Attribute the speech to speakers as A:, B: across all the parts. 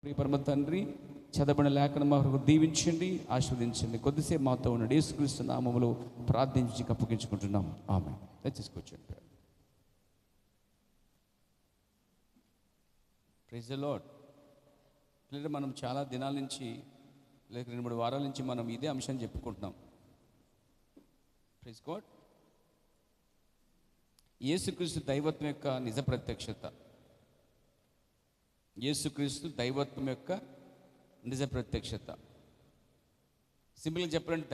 A: ప్రియ పరమ తండ్రి, చదవబడిన లేఖను మా కొరకు దీవించండి, ఆశీర్వదించండి. కొద్దిసేపు మాతో ఉన్న యేసుక్రీస్తు నామములో ప్రార్థించి అప్పగించుకుంటున్నాం. ఆమేన్. దయచేసుకోవచ్చండి. Praise the Lord. లేదా మనం చాలా దినాల నుంచి లేక 2-3 వారాల నుంచి మనం ఇదే అంశాన్ని చెప్పుకుంటున్నాం. Praise God. యేసుక్రీస్తు దైవత్వం యొక్క నిజ ప్రత్యక్షత. యేసుక్రీస్తు దైవత్వం యొక్క నిజ ప్రత్యక్షత. సింపుల్గా చెప్పాలంటే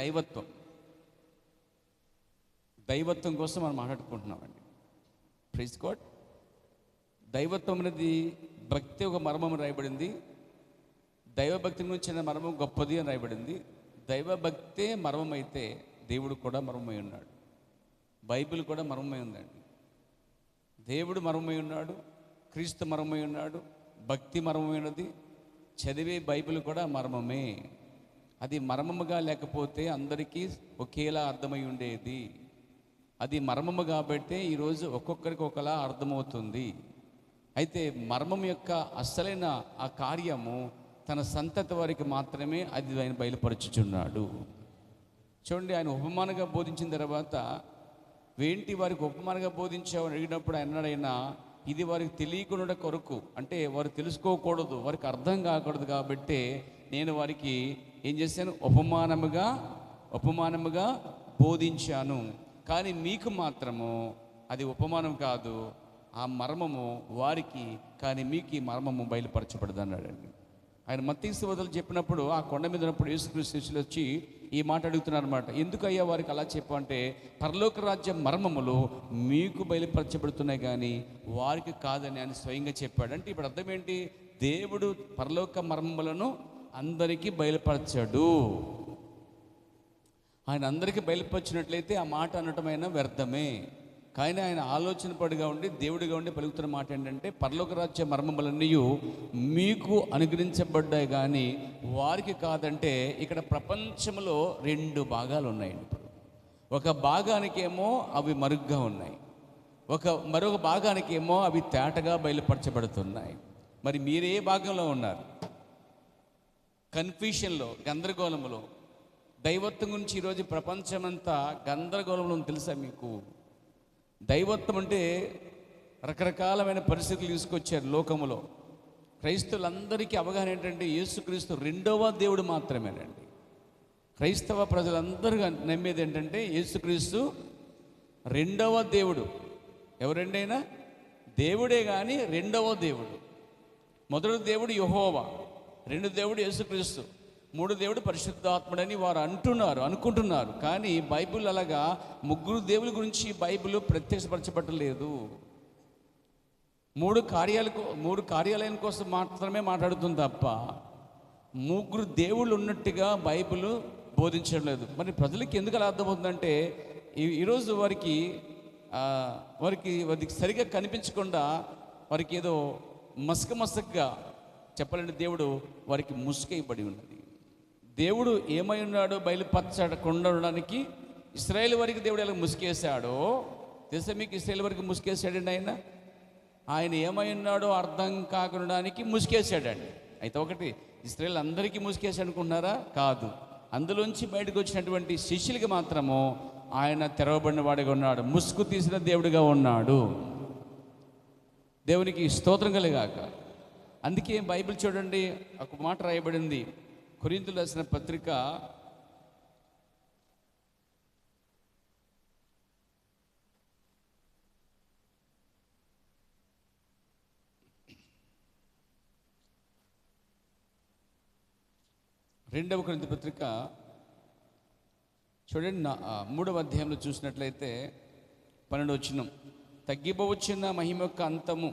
A: దైవత్వం కోసం మనం మాట్లాడుకుంటున్నామండి. Praise God. దైవత్వం అనేది భక్తి ఒక మర్మం రాయబడింది. దైవభక్తి గురించిన మర్మం గొప్పది అని రాయబడింది. దైవభక్తే మర్మం అయితే దేవుడు కూడా మర్మమై ఉన్నాడు. బైబిల్ కూడా మర్మమై ఉందండి. దేవుడు మర్మమై ఉన్నాడు, క్రీస్తు మర్మమై ఉన్నాడు, భక్తి మర్మమైనది. చదివే బైబిల్ కూడా మర్మమే. అది మర్మముగా లేకపోతే అందరికీ ఒకేలా అర్థమై ఉండేది. అది మర్మము కాబట్టి ఈరోజు ఒక్కొక్కరికి ఒకలా అర్థమవుతుంది. అయితే మర్మం యొక్క అసలైన ఆ కార్యము తన సంతతి వారికి మాత్రమే అది ఆయన బయలుపరచుచున్నాడు. చూడండి, ఆయన ఉపమానంగా బోధించిన తర్వాత ఏంటి వారికి ఉపమానంగా బోధించావు అని అడిగినప్పుడు ఆయన ఇది వారికి తెలియకుండా కొరకు, అంటే వారు తెలుసుకోకూడదు, వారికి అర్థం కాకూడదు కాబట్టి నేను వారికి ఏం చేశాను, ఉపమానముగా బోధించాను. కానీ మీకు మాత్రము అది ఉపమానం కాదు, ఆ మర్మము వారికి, కానీ మీకు ఈ మర్మము బయలుపరచబడదు అన్నాడండి. ఆయన మత్తయి సువార్తలో చెప్పినప్పుడు ఆ కొండ మీద ఉన్నప్పుడు యేసుక్రీస్తు శిష్యులు వచ్చి ఈ మాట అడుగుతున్నారు అనమాట. ఎందుకయ్యా వారికి అలా చెప్పంటే, పరలోక రాజ్య మర్మములు మీకు బయలుపరచబడుతున్నాయి కానీ వారికి కాదని ఆయన స్వయంగా చెప్పాడు. అంటే ఇప్పుడు అర్థం ఏంటి? దేవుడు పరలోక మర్మములను అందరికీ బయలుపరచాడు. ఆయన అందరికీ బయలుపరిచినట్లయితే ఆ మాట అనటమైన వ్యర్థమే. కానీ ఆయన ఆలోచన పడిగా ఉండి దేవుడిగా ఉండి పలుకుతున్న మాట ఏంటంటే, పరలోక రాజ్య మర్మములన్నీ మీకు అనుగ్రహించబడ్డాయి కానీ వారికి కాదంటే, ఇక్కడ ప్రపంచంలో 2 భాగాలు ఉన్నాయండి. ఇప్పుడు ఒక భాగానికేమో అవి మరుగ్గా ఉన్నాయి, మరొక భాగానికేమో అవి తేటగా బయలుపరచబడుతున్నాయి. మరి మీరే భాగంలో ఉన్నారు? కన్ఫ్యూషన్లో, గందరగోళంలో. దైవత్వం గురించి ఈరోజు ప్రపంచమంతా గందరగోళంలో తెలుసా మీకు? దైవత్వం అంటే రకరకాలమైన పరిస్థితులు తీసుకొచ్చారు లోకములో. క్రైస్తవులందరికీ అవగాహన ఏంటంటే యేసుక్రీస్తు 2వ దేవుడు మాత్రమేనండి. క్రైస్తవ ప్రజలందరూ నమ్మేది ఏంటంటే యేసుక్రీస్తు 2వ దేవుడు. ఎవరండి అయినా? దేవుడే కానీ 2వ దేవుడు. మొదటి దేవుడు యెహోవా, 2 దేవుడు యేసుక్రీస్తు, 3 దేవుడు పరిశుద్ధాత్ముడని వారు అనుకుంటున్నారు. కానీ బైబిల్ అలాగా 3 దేవుల గురించి బైబిల్ ప్రత్యక్షపరచబడలేదు. 3 కార్యాలయం కోసం మాత్రమే మాట్లాడుతుంది తప్ప 3 దేవుళ్ళు ఉన్నట్టుగా బైబిల్ బోధించడం లేదు. మరి ప్రజలకి ఎందుకు అలా అర్థమవుతుందంటే, ఈరోజు వారికి సరిగా కనిపించకుండా వారికి ఏదో మసకగా చెప్పాలంటే దేవుడు వారికి ముసుకైబడి ఉన్నది. దేవుడు ఏమై ఉన్నాడో బయలుపరచకుండా ఉండడానికి ఇశ్రాయేల్ వారికి దేవుడు ఎలా ముసుకేశాడో తెలుసా మీకు? ఇశ్రాయేల్ వారికి ముసుకేశాడండి ఆయన ఏమై ఉన్నాడో అర్థం కాకుండానికి ముసుకేశాడండి. అయితే ఒకటి, ఇశ్రాయేల్ అందరికీ ముసుకేశాడు అనుకుంటున్నారా? కాదు. అందులోంచి బయటకు వచ్చినటువంటి శిష్యులకి మాత్రము ఆయన తెరవబడిన వాడిగా ఉన్నాడు, ముసుగు తీసిన దేవుడిగా ఉన్నాడు. దేవునికి స్తోత్రం కలుగాక. అందుకే బైబిల్ చూడండి, ఒక మాట రాయబడింది. కొరింథీయులకు రాసిన పత్రిక 2వ కొరింథీ పత్రిక చూడండి, 3వ అధ్యాయంలో చూసినట్లయితే 12వ వచనం. తగ్గిపోవచ్చిన మహిమ యొక్క అంతము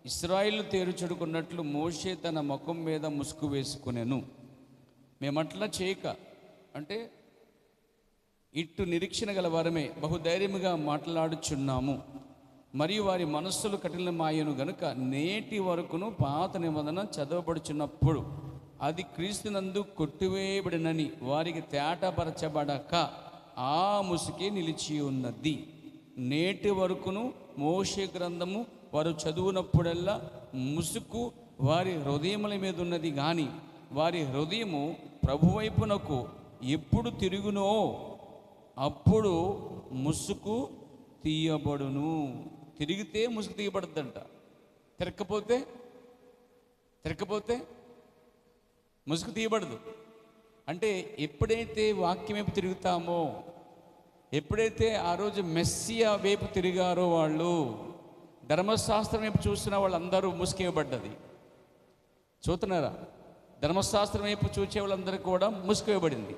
A: ఇశ్రాయేలు తేరుచుడుకున్నట్లు మోషే తన ముఖం మీద ముసుగు వేసుకునేను. మేమట్లా చేయక, అంటే ఇట్టు నిరీక్షణ గల వారమే బహుధైర్యముగా మాట్లాడుచున్నాము. మరియు వారి మనస్సులు కఠినమాయను గనుక నేటి వరకును పాత నిబంధన చదవబడుచున్నప్పుడు అది క్రీస్తునందు కొట్టివేయబడినని వారికి తేటపరచబడక ఆ ముసుకే నిలిచి ఉన్నది. నేటి వరకును మోషే గ్రంథము వారు చదువునప్పుడల్లా ముసుగు వారి హృదయముల మీద ఉన్నది కానీ వారి హృదయము ప్రభువైపునకు ఎప్పుడు తిరుగునో అప్పుడు ముసుగు తీయబడును. తిరిగితే ముసుగు తీయబడుద్దంట, తిరగకపోతే ముసుగు తీయబడదు. అంటే ఎప్పుడైతే వాక్యం వైపు తిరుగుతామో, ఎప్పుడైతే ఆ రోజు మెస్సియా వైపు తిరిగారో, వాళ్ళు ధర్మశాస్త్రం వైపు చూసిన వాళ్ళందరూ ముసుకేయబడ్డది. చూస్తున్నారా? ధర్మశాస్త్రం వైపు చూసే వాళ్ళందరూ కూడా ముసుకేయబడింది.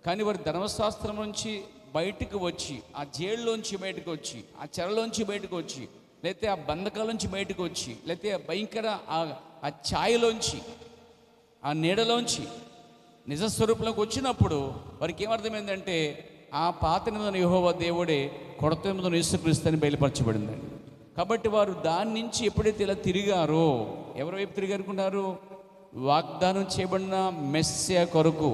A: కానీ వారి ధర్మశాస్త్రం నుంచి బయటకు వచ్చి, ఆ జైల్లోంచి బయటకు వచ్చి, ఆ చెరలోంచి బయటకు వచ్చి, లేకపోతే ఆ బంధకాల నుంచి బయటకు వచ్చి, లేకపోతే ఆ భయంకర ఆ ఛాయలోంచి, ఆ నీడలోంచి నిజస్వరూపంలోకి వచ్చినప్పుడు వారికి ఏమర్థమైందంటే ఆ పాత నిబంధన యెహోవా దేవుడే, కొత్త నిబంధన యేసుక్రీస్తుని బయలుపరచబడిందండి. కాబట్టి వారు దాని నుంచి ఎప్పుడైతే ఇలా తిరిగారో, ఎవరి వైపు తిరిగారుకున్నారు? వాగ్దానం చేయబడిన మెస్సియా కొరకు,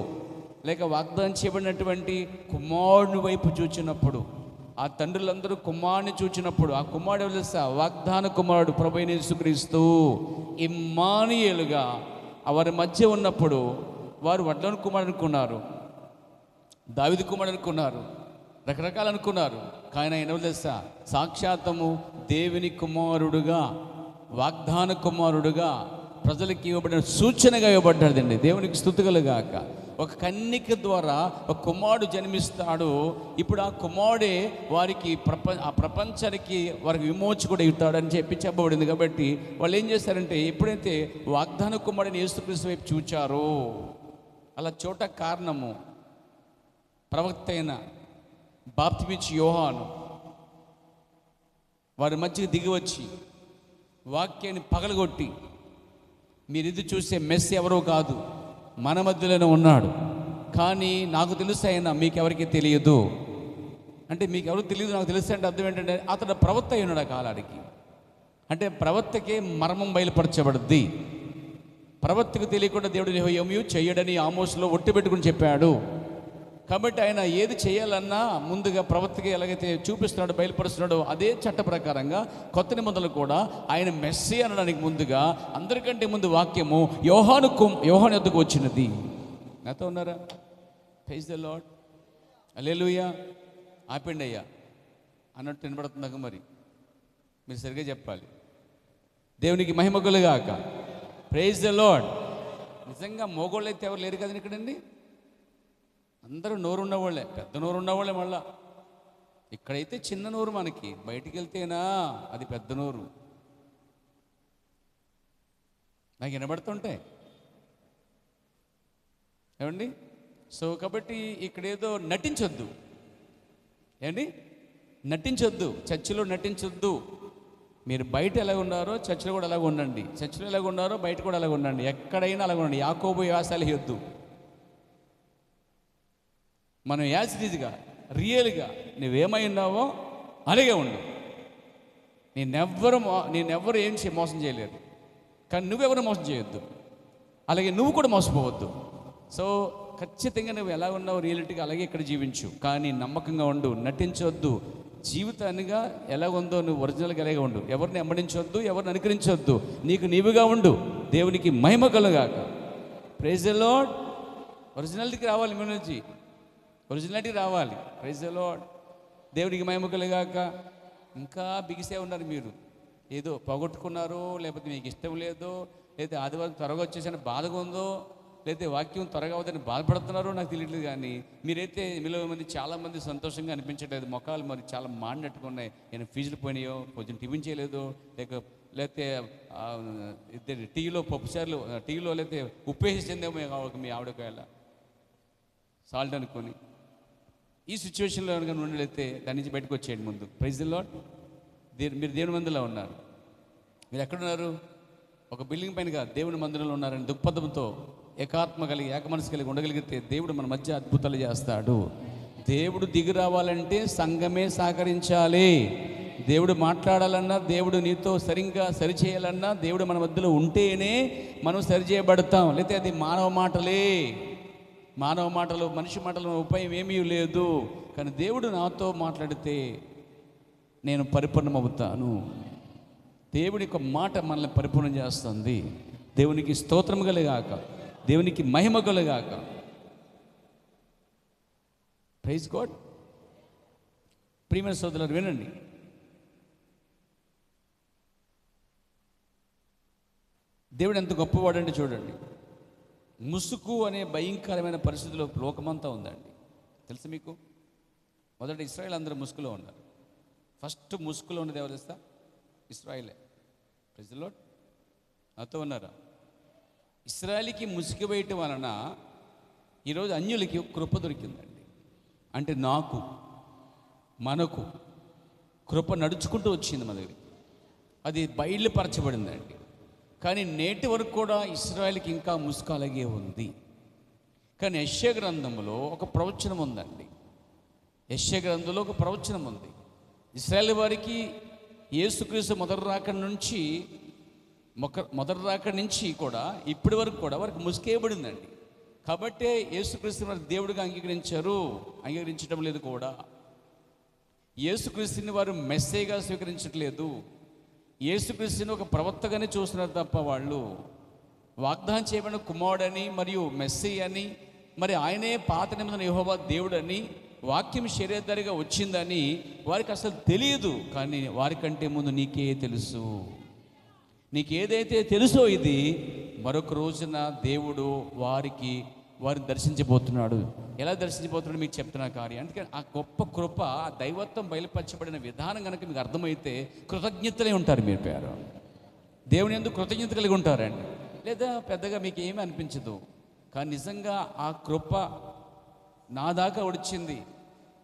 A: లేక వాగ్దానం చేయబడినటువంటి కుమారుని వైపు చూచినప్పుడు, ఆ తండ్రులందరూ కుమారుని చూచినప్పుడు, ఆ కుమారుడు ఎవరు తెలుసా? వాగ్దాన కుమారుడు ప్రభువైన యేసుక్రీస్తు ఇమ్మానుయేలుగా వారి మధ్య ఉన్నప్పుడు వారు వడ్లను కుమారుడు అనుకున్నారు, దావీదు కుమారుడు అనుకున్నారు, రకరకాలు అనుకున్నారు. కానీ ఆయన ఎవరు తెలుసా? సాక్షాత్తము దేవుని కుమారుడుగా, వాగ్దాన కుమారుడుగా, ప్రజలకు ఇవ్వబడిన సూచనగా ఇవ్వబడ్డాడండి. దేవునికి స్తుతి కలుగాక. ఒక కన్యక ద్వారా ఒక కుమారుడు జన్మిస్తాడు. ఇప్పుడు ఆ కుమారుడే వారికి ఆ ప్రపంచానికి వారికి విమోచకుడు అవుతాడని చెప్పబడింది. కాబట్టి వాళ్ళు ఏం చేశారంటే, ఎప్పుడైతే వాగ్దాన కుమారుడిని యేసుక్రీస్తు వైపు చూచారో, అలా చోట కారణము ప్రవక్త అయిన బాప్తిమిచ్చి యోహాను వారి మధ్యకి దిగివచ్చి వాక్యాన్ని పగలగొట్టి, మీరు ఇది చూసే మెస్సి ఎవరో కాదు, మన మధ్యలోనే ఉన్నాడు, కానీ నాకు తెలుసు అయినా మీకెవరికి తెలియదు. అంటే మీకెవరు తెలియదు, నాకు తెలుసు అంటే అర్థం ఏంటంటే అతడు ప్రవక్త అయి ఉన్నాడు ఆ కాలానికి. అంటే ప్రవక్తకే మర్మం బయలుపరచబడుద్ది. ప్రవక్తకు తెలియకుండా దేవుడు ఏమీ చెయ్యడని ఆమోసులో ఒట్టు పెట్టుకుని చెప్పాడు. కాబట్టి ఆయన ఏది చేయాలన్నా ముందుగా ప్రవక్తకి ఎలాగైతే చూపిస్తున్నాడో, బయలుపరుస్తున్నాడో, అదే చట్ట ప్రకారంగా కొత్త నిబంధనలు కూడా ఆయన మెస్సీ అనడానికి ముందుగా అందరికంటే ముందు వాక్యము యోహాను యొద్దకు వచ్చినది. నాతో ఉన్నారా? ప్రైజ్ ద లార్డ్, హల్లెలూయా. ఆపండి అయ్యా అన్నట్టు వినబడుతుందాక మరి మీరు సరిగ్గా చెప్పాలి. దేవునికి మహిమ కలుగాక. Praise the Lord. నిజంగా మోగోళ్ళు అయితే ఎవరు లేరు కదండి ఇక్కడండి, అందరూ నోరు ఉన్నవాళ్ళే, పెద్ద నోరు ఉన్నవాళ్ళే. మళ్ళా ఇక్కడైతే చిన్న నోరు, మనకి బయటికి వెళ్తేనా అది పెద్ద నోరు. నాకు వినబడుతుంటే ఏమండి. సో కాబట్టి ఇక్కడేదో నటించొద్దు, ఏమండి, నటించొద్దు, చర్చిలో నటించొద్దు. మీరు బయట ఎలాగ ఉన్నారో చర్చిలో కూడా అలాగ ఉండండి, చర్చిలో ఎలాగ ఉన్నారో బయట కూడా అలాగ ఉండండి, ఎక్కడైనా అలాగ ఉండండి. యాకోబు యాసాలు వద్దు. మనం యాసిటీజ్గా రియల్గా నువ్వేమై ఉన్నావో అలాగే ఉండు. నేనెవ్వరు ఏం మోసం చేయలేరు, కానీ నువ్వెవరు మోసం చేయొద్దు, అలాగే నువ్వు కూడా మోసపోవద్దు. సో ఖచ్చితంగా నువ్వు ఎలా ఉన్నావు రియాలిటీగా అలాగే ఇక్కడ జీవించు, కానీ నమ్మకంగా ఉండు, నటించవద్దు. జీవితానిగా ఎలా ఉందో నువ్వు ఒరిజినల్గా ఎలాగే ఉండు. ఎవరిని వెంబడించవద్దు, ఎవరిని అనుకరించవద్దు, నీకు నీవుగా ఉండు. దేవునికి మహిమ కలుగాక. Praise the Lord. ఒరిజినాలిటీకి రావాలి, మీ నుంచి ఒరిజినాలిటీ రావాలి. Praise the Lord. దేవునికి మహిమ కలుగాక. ఇంకా బిగిసే ఉన్నారు మీరు, ఏదో పోగొట్టుకున్నారో, లేకపోతే మీకు ఇష్టం లేదో, లేకపోతే ఆదివారం త్వరగా వచ్చేసిన బాధగా ఉందో, లేకపోతే వాక్యం త్వరగా అవుతుందని బాధపడుతున్నారో నాకు తెలియట్లేదు. కానీ మీరైతే మీలో మంది చాలామంది సంతోషంగా అనిపించట్లేదు. మొఖాలు మరి చాలా మాడినట్టుకున్నాయి. నేను ఫీజులు పోయినాయో, కొంచెం టిఫిన్ చేయలేదో, లేకపోతే టీలో పప్పుసార్లు టీలో లేకపోతే ఉప్పు వేసిందేమో మీ ఆవిడకాయల సాల్ట్ అనుకొని. ఈ సిచ్యువేషన్లో కనుక ఉండలేతే దాని నుంచి బయటకు వచ్చేయండి ముందు. Praise the Lord. మీరు దేవుని మందిలో ఉన్నారు. మీరు ఎక్కడున్నారు? ఒక బిల్డింగ్ పైన కాదు, దేవుని మందిరంలో ఉన్నారని దృక్పథంతో ఏకాత్మ కలిగి, ఏక మనసు కలిగి ఉండగలిగితే దేవుడు మన మధ్య అద్భుతాలు చేస్తాడు. దేవుడు దిగి రావాలంటే సంఘమే సహకరించాలి. దేవుడు మాట్లాడాలన్నా, దేవుడు నీతో సరిగ్గా సరిచేయాలన్నా దేవుడు మన మధ్యలో ఉంటేనే మనం సరిచేయబడతాం. లేకపోతే అది మానవ మాటలు, మనిషి మాటలు ఉపాయం ఏమీ లేదు. కానీ దేవుడు నాతో మాట్లాడితే నేను పరిపూర్ణమవుతాను. దేవుడి యొక్క మాట మనల్ని పరిపూర్ణం చేస్తుంది. దేవునికి స్తోత్రం కలుగాక, దేవునికి మహిమ కలుగాక. Praise God. ప్రియమైన సోదరులారా వినండి, దేవుడు ఎంత గొప్పవాడంటే చూడండి, ముసుగు అనే భయంకరమైన పరిస్థితిలో లోకమంతా ఉందండి. తెలుసు మీకు? మొదట ఇశ్రాయేల్ అందరూ ముసుగులో ఉన్నారు. ఫస్ట్ ముసుగులో ఉన్నది ఎవరు తెలుసా? ఇశ్రాయేలే. Praise the Lord. నాతో ఉన్నారా? ఇశ్రాయేలుకి ముసుగు వేయటం వలన ఈరోజు అన్యులకి కృప దొరికిందండి. అంటే నాకు, మనకు కృప నడుచుకుంటూ వచ్చింది మన దగ్గరికి, అది బయలుపరచబడిందండి. కానీ నేటి వరకు కూడా ఇశ్రాయేలుకి ఇంకా ముసుగు అలాగే ఉంది. కానీ యెషయా గ్రంథంలో ఒక ప్రవచనం ఉందండి. యెషయా గ్రంథంలో ఒక ప్రవచనం ఉంది. ఇశ్రాయేల్ వారికి యేసుక్రీస్తు మొదటి రాకడ నుంచి కూడా ఇప్పటి వరకు కూడా వారికి ముసుకేయబడిందండి. కాబట్టే యేసుక్రీస్తుని వారు దేవుడిగా అంగీకరించడం లేదు కూడా. యేసుక్రీస్తుని వారు మెస్సేగా స్వీకరించట్లేదు. యేసుక్రీస్తుని ఒక ప్రవక్తగానే చూస్తున్నారు తప్ప వాళ్ళు వాగ్దానం చేయబడిన కుమారుడని మరియు మెస్సీ అని, మరి ఆయనే పాత నిబంధన యెహోవా దేవుడని, వాక్యం శరీరధారిగా వచ్చిందని వారికి అసలు తెలియదు. కానీ వారికంటే ముందు నీకే తెలుసు. నీకేదైతే తెలుసో ఇది మరొక రోజున దేవుడు వారిని దర్శించబోతున్నాడు. ఎలా దర్శించబోతున్నాడు మీకు చెప్తున్నా కార్యం. అందుకని ఆ గొప్ప కృప, ఆ దైవత్వం బయలుపరచబడిన విధానం కనుక మీకు అర్థమైతే కృతజ్ఞతలే ఉంటారు. మీరు పేరు దేవుని యందు కృతజ్ఞత కలిగి ఉంటారండి. లేదా పెద్దగా మీకు ఏమీ అనిపించదు. కానీ నిజంగా ఆ కృప నా దాకా వచ్చింది,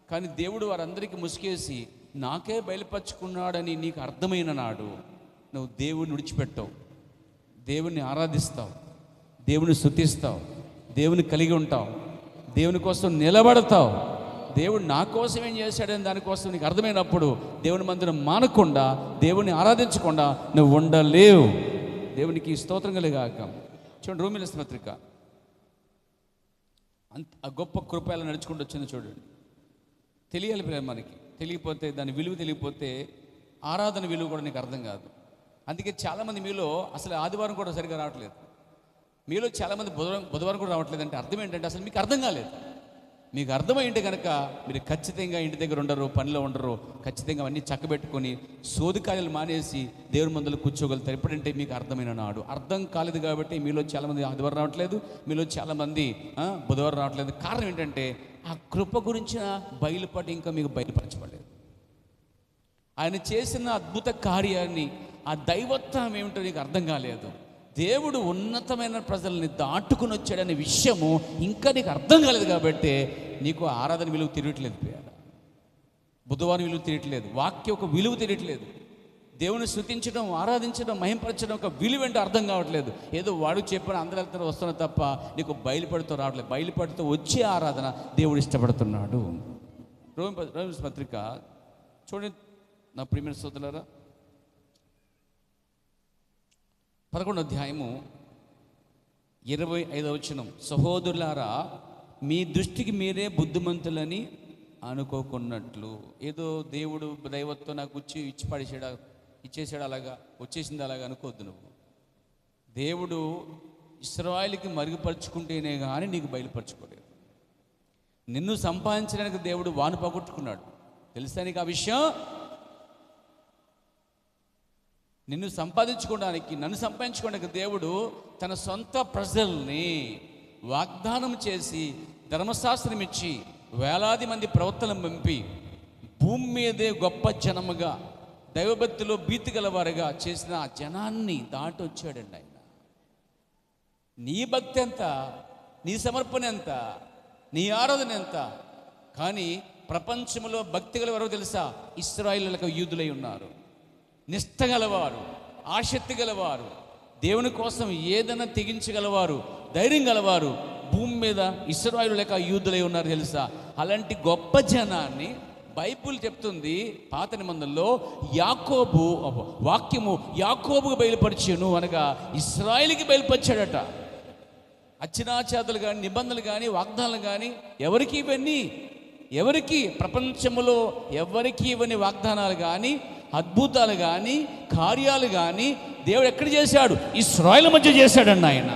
A: కానీ దేవుడు వారందరికీ ముసుకేసి నాకే బయలుపరుచుకున్నాడని నీకు అర్థమైన నాడు నువ్వు దేవుని విడిచిపెట్టవు, దేవుణ్ణి ఆరాధిస్తావు, దేవుని స్తుతిస్తావు, దేవుని కలిగి ఉంటావు, దేవుని కోసం నిలబడతావు. దేవుడు నా కోసం ఏం చేశాడని దానికోసం నీకు అర్థమైనప్పుడు దేవుని మందిరం మానకుండా, దేవుని ఆరాధించకుండా నువ్వు ఉండలేవు. దేవునికి స్తోత్రం కలిగాక. చూడండి, రోమీయుల పత్రిక ఆ గొప్ప కృప ఎలా నడుచుకుంటూ వచ్చిందో చూడండి. తెలియాలి పిల్లలు మనకి. తెలియకపోతే దాని విలువ తెలియకపోతే ఆరాధన విలువ కూడా నీకు అర్థం కాదు. అందుకే చాలామంది మీలో అసలు ఆదివారం కూడా సరిగ్గా రావట్లేదు. మీలో చాలామంది బుధవారం కూడా రావట్లేదు. అంటే అర్థం ఏంటంటే అసలు మీకు అర్థం కాలేదు. మీకు అర్థమైంటే కనుక మీరు ఖచ్చితంగా ఇంటి దగ్గర ఉండరు, పనిలో ఉండరు. ఖచ్చితంగా అవన్నీ చక్కబెట్టుకొని సోదికాయలు మానేసి దేవుని మందులు కూర్చోగలుగుతారు. ఎప్పుడంటే మీకు అర్థమైన నాడు. అర్థం కాలేదు కాబట్టి మీలో చాలామంది ఆదివారం రావట్లేదు, మీలో చాలామంది బుధవారం రావట్లేదు. కారణం ఏంటంటే ఆ కృప గురించిన బయలుపాటు ఇంకా మీకు బయలుపరచబడలేదు. ఆయన చేసిన అద్భుత కార్యాన్ని, ఆ దైవత్వం ఏమిటో నీకు అర్థం కాలేదు. దేవుడు ఉన్నతమైన ప్రజల్ని దాటుకుని వచ్చాడనే విషయము ఇంకా నీకు అర్థం కాలేదు. కాబట్టి నీకు ఆరాధన విలువ తిరగట్లేదు, బుధవారం విలువ తిరగట్లేదు, వాక్యం ఒక విలువ తిరగట్లేదు, దేవుని స్తుతించడం, ఆరాధించడం, మహింపరచడం ఒక విలువ ఏంటో అర్థం కావట్లేదు. ఏదో వాడు చెప్పిన అందరూ వెళ్తారు వస్తున్నా తప్ప నీకు బయలుపడుతూ రావట్లేదు. బయలుపడుతూ వచ్చే ఆరాధన దేవుడు ఇష్టపడుతున్నాడు. రోమీయుల పత్రిక చూడండి నా ప్రియమైన సోదరులారా, 11వ అధ్యాయము 25వ వచనం. సహోదరులారా, మీ దృష్టికి మీరే బుద్ధిమంతులని అనుకోకున్నట్లు. ఏదో దేవుడు దైవత్వం నాకు ఇచ్చేసాడు అలాగా వచ్చేసింది అలాగా అనుకోవద్దు. నువ్వు దేవుడు ఇశ్రాయేలుకి మరుగుపరుచుకుంటేనే కానీ నీకు బయలుపరచుకోలేదు. నిన్ను సంపాదించడానికి దేవుడు వాను పోగొట్టుకున్నాడు. తెలుసా నీకు ఆ విషయం? నిన్ను సంపాదించుకోవడానికి, నన్ను సంపాదించుకోవడానికి దేవుడు తన సొంత ప్రజల్ని వాగ్దానం చేసి ధర్మశాస్త్రం ఇచ్చి వేలాది మంది ప్రవక్తలను పంపి భూమి మీదే గొప్ప జనముగా, దైవభక్తిలో భీతి గలవారుగా చేసిన ఆ జనాన్ని దాటి వచ్చాడండి ఆయన. నీ భక్తి ఎంత, నీ సమర్పణ ఎంత, నీ ఆరాధన ఎంత? కానీ ప్రపంచంలో భక్తి గలవారు తెలుసా? ఇశ్రాయేలులకు యూదులై ఉన్నారు. నిష్ఠ గలవారు, ఆసక్తి గలవారు, దేవుని కోసం ఏదైనా తెగించగలవారు, ధైర్యం గలవారు భూమి మీద ఇశ్రాయేలు లేక యూదులై ఉన్నారు తెలుసా? అలాంటి గొప్ప జనాన్ని బైబిల్ చెప్తుంది పాత నిబంధనలో యాకోబు వాక్యము యాకోబుకు బయలుపరిచాను అనగా ఇశ్రాయేలుకి బయలుపరిచాడట. అచ్చినాచాదులు కానీ, నిబంధనలు కానీ, వాగ్దానాలు కానీ ఎవరికి ఇవన్నీ? ఎవరికి? ప్రపంచంలో ఎవరికి ఇవన్నీ వాగ్దానాలు కానీ, అద్భుతాలు కానీ, కార్యాలు కానీ దేవుడు ఎక్కడ చేశాడు? ఇశ్రాయేలు మధ్య చేశాడన్న ఆయన.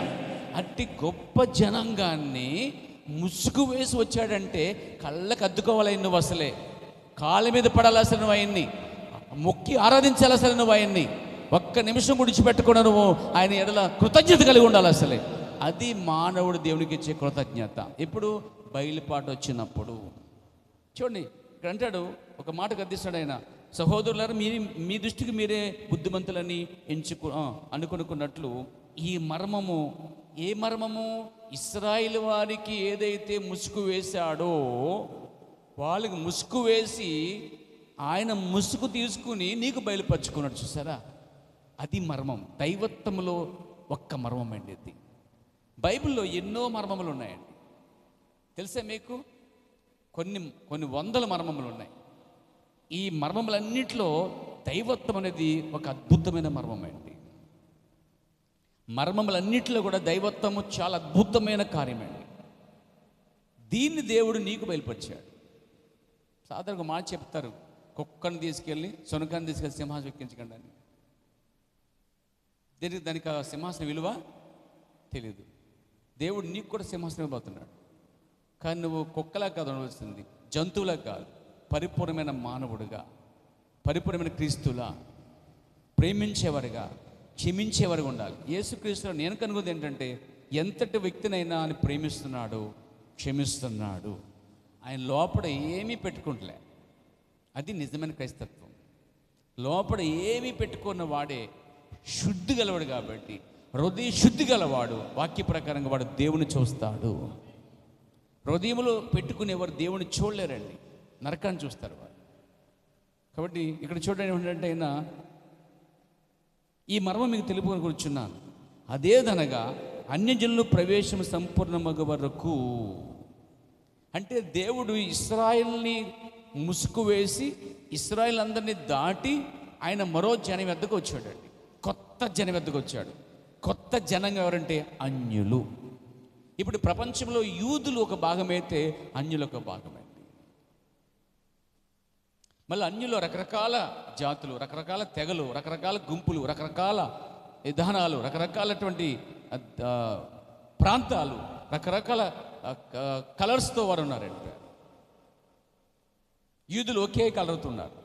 A: అట్టి గొప్ప జనాంగాన్ని ముసుగు వేసి వచ్చాడంటే కళ్ళకు అద్దుకోవాలి నువ్వు, అసలే కాళ్ళ మీద పడాలి అసలు నువ్వు ఆయన్ని, మొక్కి ఆరాధించాలి అసలు నువ్వు ఆయన్ని, ఒక్క నిమిషం విడిచిపెట్టకుండా నువ్వు ఆయన ఎడల కృతజ్ఞత కలిగి ఉండాలి అసలే. అది మానవుడు దేవునికి ఇచ్చే కృతజ్ఞత. ఇప్పుడు బయలుపాటు వచ్చినప్పుడు చూడండి, ఇక్కడ అంటాడు, ఒక మాట గద్దిస్తాడు ఆయన, సహోదరులారా మీ దృష్టికి మీరే బుద్ధిమంతులని అనుకున్నట్లు ఈ మర్మము, ఏ మర్మము? ఇశ్రాయేలు వారికి ఏదైతే ముసుగు వేశాడో వాళ్ళకి ముసుగు వేసి ఆయన ముసుగు తీసుకుని నీకు బయలుపరుచుకున్నాడు. చూసారా, అది మర్మం. దైవత్వములో ఒక్క మర్మం అండి ఇది. బైబిల్లో ఎన్నో మర్మములు ఉన్నాయండి, తెలుసా మీకు? కొన్ని వందల మర్మములు ఉన్నాయి. ఈ మర్మములన్నింటిలో దైవత్వం అనేది ఒక అద్భుతమైన మర్మం అండి. మర్మములన్నింటిలో కూడా దైవత్వము చాలా అద్భుతమైన కార్యమండి. దీన్ని దేవుడు నీకు బయలుపరిచాడు. సాధారణంగా మాట చెప్తారు, కుక్కను తీసుకెళ్ళి శునకాన్ని తీసుకెళ్ళి సింహాసనం ఎక్కించకండి అని. దానికి ఆ సింహాసనం విలువ తెలియదు. దేవుడు నీకు కూడా సింహాసనం ఇవ్వబోతున్నాడు. కానీ నువ్వు కుక్కలా కాదు అనవలసింది, జంతువులా కాదు, పరిపూర్ణమైన మానవుడిగా, పరిపూర్ణమైన క్రీస్తులా, ప్రేమించేవారుగా, క్షమించేవారుగా ఉండాలి. యేసుక్రీస్తులో నేను కనుగొంది ఏంటంటే, ఎంతటి వ్యక్తినైనా ఆయన ప్రేమిస్తున్నాడు, క్షమిస్తున్నాడు. ఆయన లోపల ఏమీ పెట్టుకుంటలే. అది నిజమైన క్రైస్తత్వం. లోపల ఏమీ పెట్టుకున్న వాడే శుద్ధి గలవాడు. కాబట్టి హృదయ శుద్ధి గలవాడు వాక్య ప్రకారంగా వాడు దేవుని చూస్తాడు. హృదయంలో పెట్టుకునేవారు దేవుని చూడలేరండి, నరకాన్ని చూస్తారు వారు. కాబట్టి ఇక్కడ చూడండి ఏంటంటే, అయినా ఈ మర్మం మీకు తెలుపుకొని కూర్చున్నాను. అదేదనగా అన్యజనులు ప్రవేశం సంపూర్ణమగ వరకు, అంటే దేవుడు ఇశ్రాయేల్ని ముసుగు వేసి ఇశ్రాయేల్ అందరినీ దాటి ఆయన మరో జనం వద్దకు వచ్చాడండి. కొత్త జనం వద్దకు వచ్చాడు. కొత్త జనం ఎవరంటే అన్యులు. ఇప్పుడు ప్రపంచంలో యూదులు ఒక భాగమైతే అన్యులు ఒక భాగమైంది. మళ్ళీ అన్యులో రకరకాల జాతులు, రకరకాల తెగలు, రకరకాల గుంపులు, రకరకాల విధానాలు, రకరకాలటువంటి ప్రాంతాలు, రకరకాల కలర్స్తో వారు ఉన్నారండి. యూదులు ఒకే కలర్తో ఉన్నారు.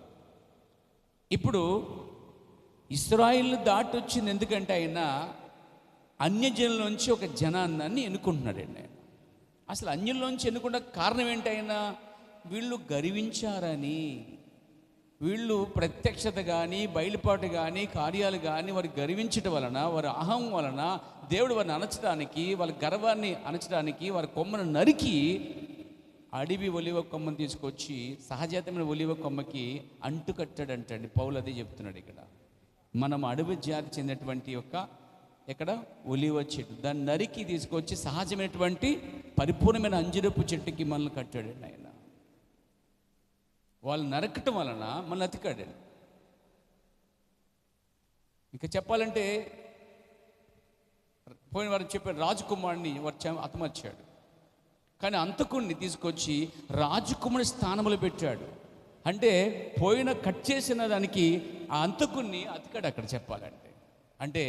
A: ఇప్పుడు ఇశ్రాయేల్ దాటి వచ్చింది ఎందుకంటే ఆయన అన్యజనుల నుంచి ఒక జనాన్ని ఎన్నుకుంటున్నాడండి. ఆయన అసలు అన్యుల్లోంచి ఎన్నుకున్న కారణం ఏంటి? ఆయన వీళ్ళు గర్వించారని, వీళ్ళు ప్రత్యక్షత కానీ బయలుపాటు కానీ కార్యాలు కానీ వారు గర్వించడం వలన, వారి అహం వలన దేవుడు వారిని అణచడానికి, వాళ్ళ గర్వాన్ని అణచడానికి వారి కొమ్మను నరికి అడవి ఒలివ కొమ్మను తీసుకొచ్చి సహజాతమైన ఒలివ కొమ్మకి అంటు కట్టాడంటండి. పౌలు అదే చెప్తున్నాడు ఇక్కడ. మనం అడవి జాతి చెందినటువంటి ఇక్కడ ఒలివ చెట్టు, దాన్ని నరికి తీసుకొచ్చి సహజమైనటువంటి పరిపూర్ణమైన అంజరపు చెట్టుకి మనల్ని కట్టాడండి ఆయన. వాళ్ళు నరకటం వలన మనల్ని అతికాడండి. ఇంకా చెప్పాలంటే పోయిన వారు చెప్పారు, రాజకుమారుని వారు హతమార్చాడు. కానీ అంతకుడిని తీసుకొచ్చి రాజకుమారుని స్థానంలో పెట్టాడు. అంటే పోయిన కట్ చేసిన దానికి ఆ అంతకుడిని అతికాడు అక్కడ చెప్పాలంటే. అంటే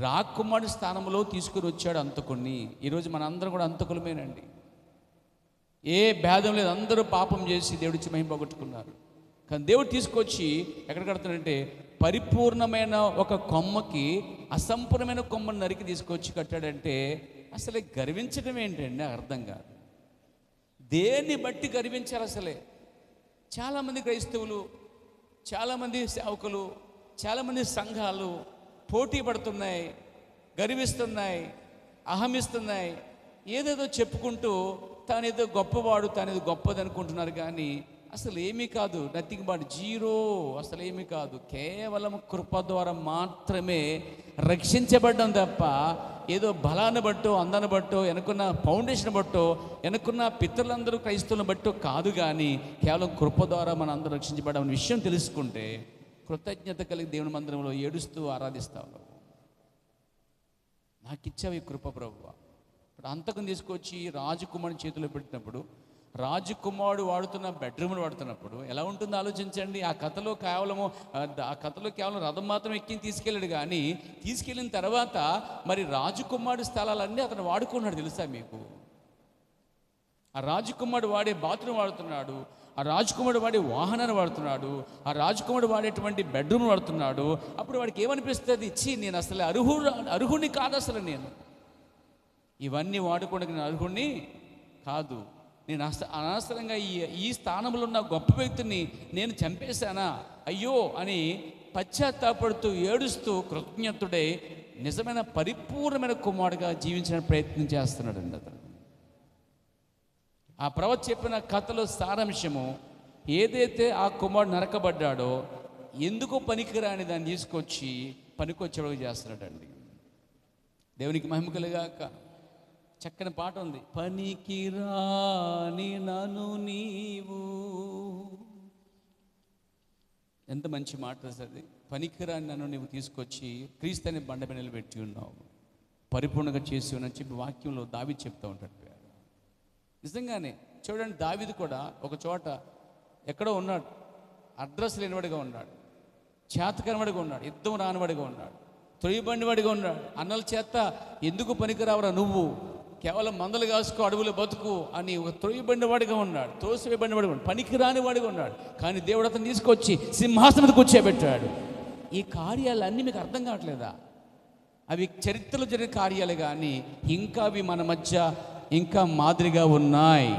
A: రాకుమారుని స్థానంలో తీసుకుని వచ్చాడు అంతకుడిని. ఈరోజు మన అందరం కూడా అంతకులమేనండి. ఏ భేదం లేదు, అందరూ పాపం చేసి దేవుడిచ్చి మహిమ పోగొట్టుకున్నారు. కానీ దేవుడు తీసుకొచ్చి ఎక్కడ కడుతున్నాడంటే పరిపూర్ణమైన ఒక కొమ్మకి అసంపూర్ణమైన కొమ్మను నరికి తీసుకొచ్చి కట్టాడంటే అసలే గర్వించడం ఏంటండి? అర్థం కాదు. దేన్ని బట్టి గర్వించారు అసలే? చాలామంది క్రైస్తవులు, చాలామంది సేవకులు, చాలామంది సంఘాలు పోటీ పడుతున్నాయి, గర్విస్తున్నాయి, అహమిస్తున్నాయి, ఏదేదో చెప్పుకుంటూ తానేదో గొప్పవాడు, తానేదో గొప్పది అనుకుంటున్నారు. కానీ అసలు ఏమీ కాదు, నథింగ్ బట్ జీరో. అసలు ఏమీ కాదు, కేవలం కృప ద్వారా మాత్రమే రక్షించబడ్డం తప్ప ఏదో బలాన్ని బట్టో, అందాన్ని బట్టో, వెనుకున్న ఫౌండేషన్ బట్టో, వెనుకున్న పితరులందరూ క్రైస్తవులను బట్టో కాదు. కానీ కేవలం కృప ద్వారా మన అందరూ రక్షించబడ్డామనే విషయం తెలుసుకుంటే కృతజ్ఞత కలిగి దేవుని మందిరంలో ఏడుస్తూ ఆరాధిస్తావు. నాకు ఇచ్చావు ఈ కృప ప్రభువా. ఇప్పుడు అంతకం తీసుకొచ్చి రాజకుమారుని చేతిలో పెట్టినప్పుడు రాజకుమారుడు వాడుతున్న బెడ్రూమ్ను వాడుతున్నప్పుడు ఎలా ఉంటుందో ఆలోచించండి. ఆ కథలో కేవలం రథం మాత్రం ఎక్కి తీసుకెళ్ళాడు, కానీ తీసుకెళ్ళిన తర్వాత మరి రాజకుమారుడు స్థలాలన్నీ అతను వాడుకున్నాడు. తెలుసా మీకు? ఆ రాజకుమారుడు వాడే బాత్రూమ్ వాడుతున్నాడు, ఆ రాజకుమారుడు వాడే వాహనాన్ని వాడుతున్నాడు, ఆ రాజకుమారుడు వాడేటువంటి బెడ్రూమ్ వాడుతున్నాడు. అప్పుడు వాడికి ఏమనిపిస్తుంది? నేను అసలు అర్హుడిని కాదు, అసలు నేను ఇవన్నీ వాడుకోవడానికి నేను అర్హుడిని కాదు, నేను అనవసరంగా ఈ స్థానంలో ఉన్న గొప్ప వ్యక్తిని నేను చంపేశానా, అయ్యో అని పశ్చాత్తాపడుతూ ఏడుస్తూ కృతజ్ఞతుడై నిజమైన పరిపూర్ణమైన కుమారుడుగా జీవించడానికి ప్రయత్నం చేస్తున్నాడండి అతను. ఆ ప్రవక్త చెప్పిన కథలో సారాంశము, ఏదైతే ఆ కుమారుడు నరకబడ్డాడో ఎందుకో పనికిరాని దాన్ని తీసుకొచ్చి పనికొచ్చేవాడు చేస్తున్నాడండి. దేవునికి మహిమ కలుగాక. చక్కని పాట ఉంది, పనికిరాని నన్ను నీవు. ఎంత మంచి మాట అది. పనికిరాని నన్ను నీవు తీసుకొచ్చి క్రీస్తు అనే బండ మీద నిలబెట్టి ఉన్నావు, పరిపూర్ణంగా చేసి ఉన్నావు చెప్పి వాక్యంలో దావీదు చెప్తూ ఉంటాడు. నిజంగానే చూడండి, దావీదు కూడా ఒక చోట ఎక్కడో ఉన్నాడు, అడ్రస్ లేనివాడిగా ఉన్నాడు, చేతకనవాడిగా ఉన్నాడు, యుద్ధం రానివాడిగా ఉన్నాడు, తొయ్యబండివాడిగా ఉన్నాడు. అన్నల చేత ఎందుకు పనికిరావరా నువ్వు, కేవలం మందలు కాసుకో, అడవులు బతుకు అని ఒక తొయ్యబండివాడిగా ఉన్నాడు, తోసివేయబండివాడిగా ఉన్నాడు, పనికిరాని వాడిగా ఉన్నాడు. కానీ దేవుడు అతను తీసుకొచ్చి సింహాసనం మీద కూర్చోబెట్టాడు. ఈ కార్యాలన్నీ మీకు అర్థం కావట్లేదా? అవి చరిత్రలో జరిగిన కార్యాలు, కానీ ఇంకా అవి మన మధ్య ఇంకా మాదిరిగా ఉన్నాయి.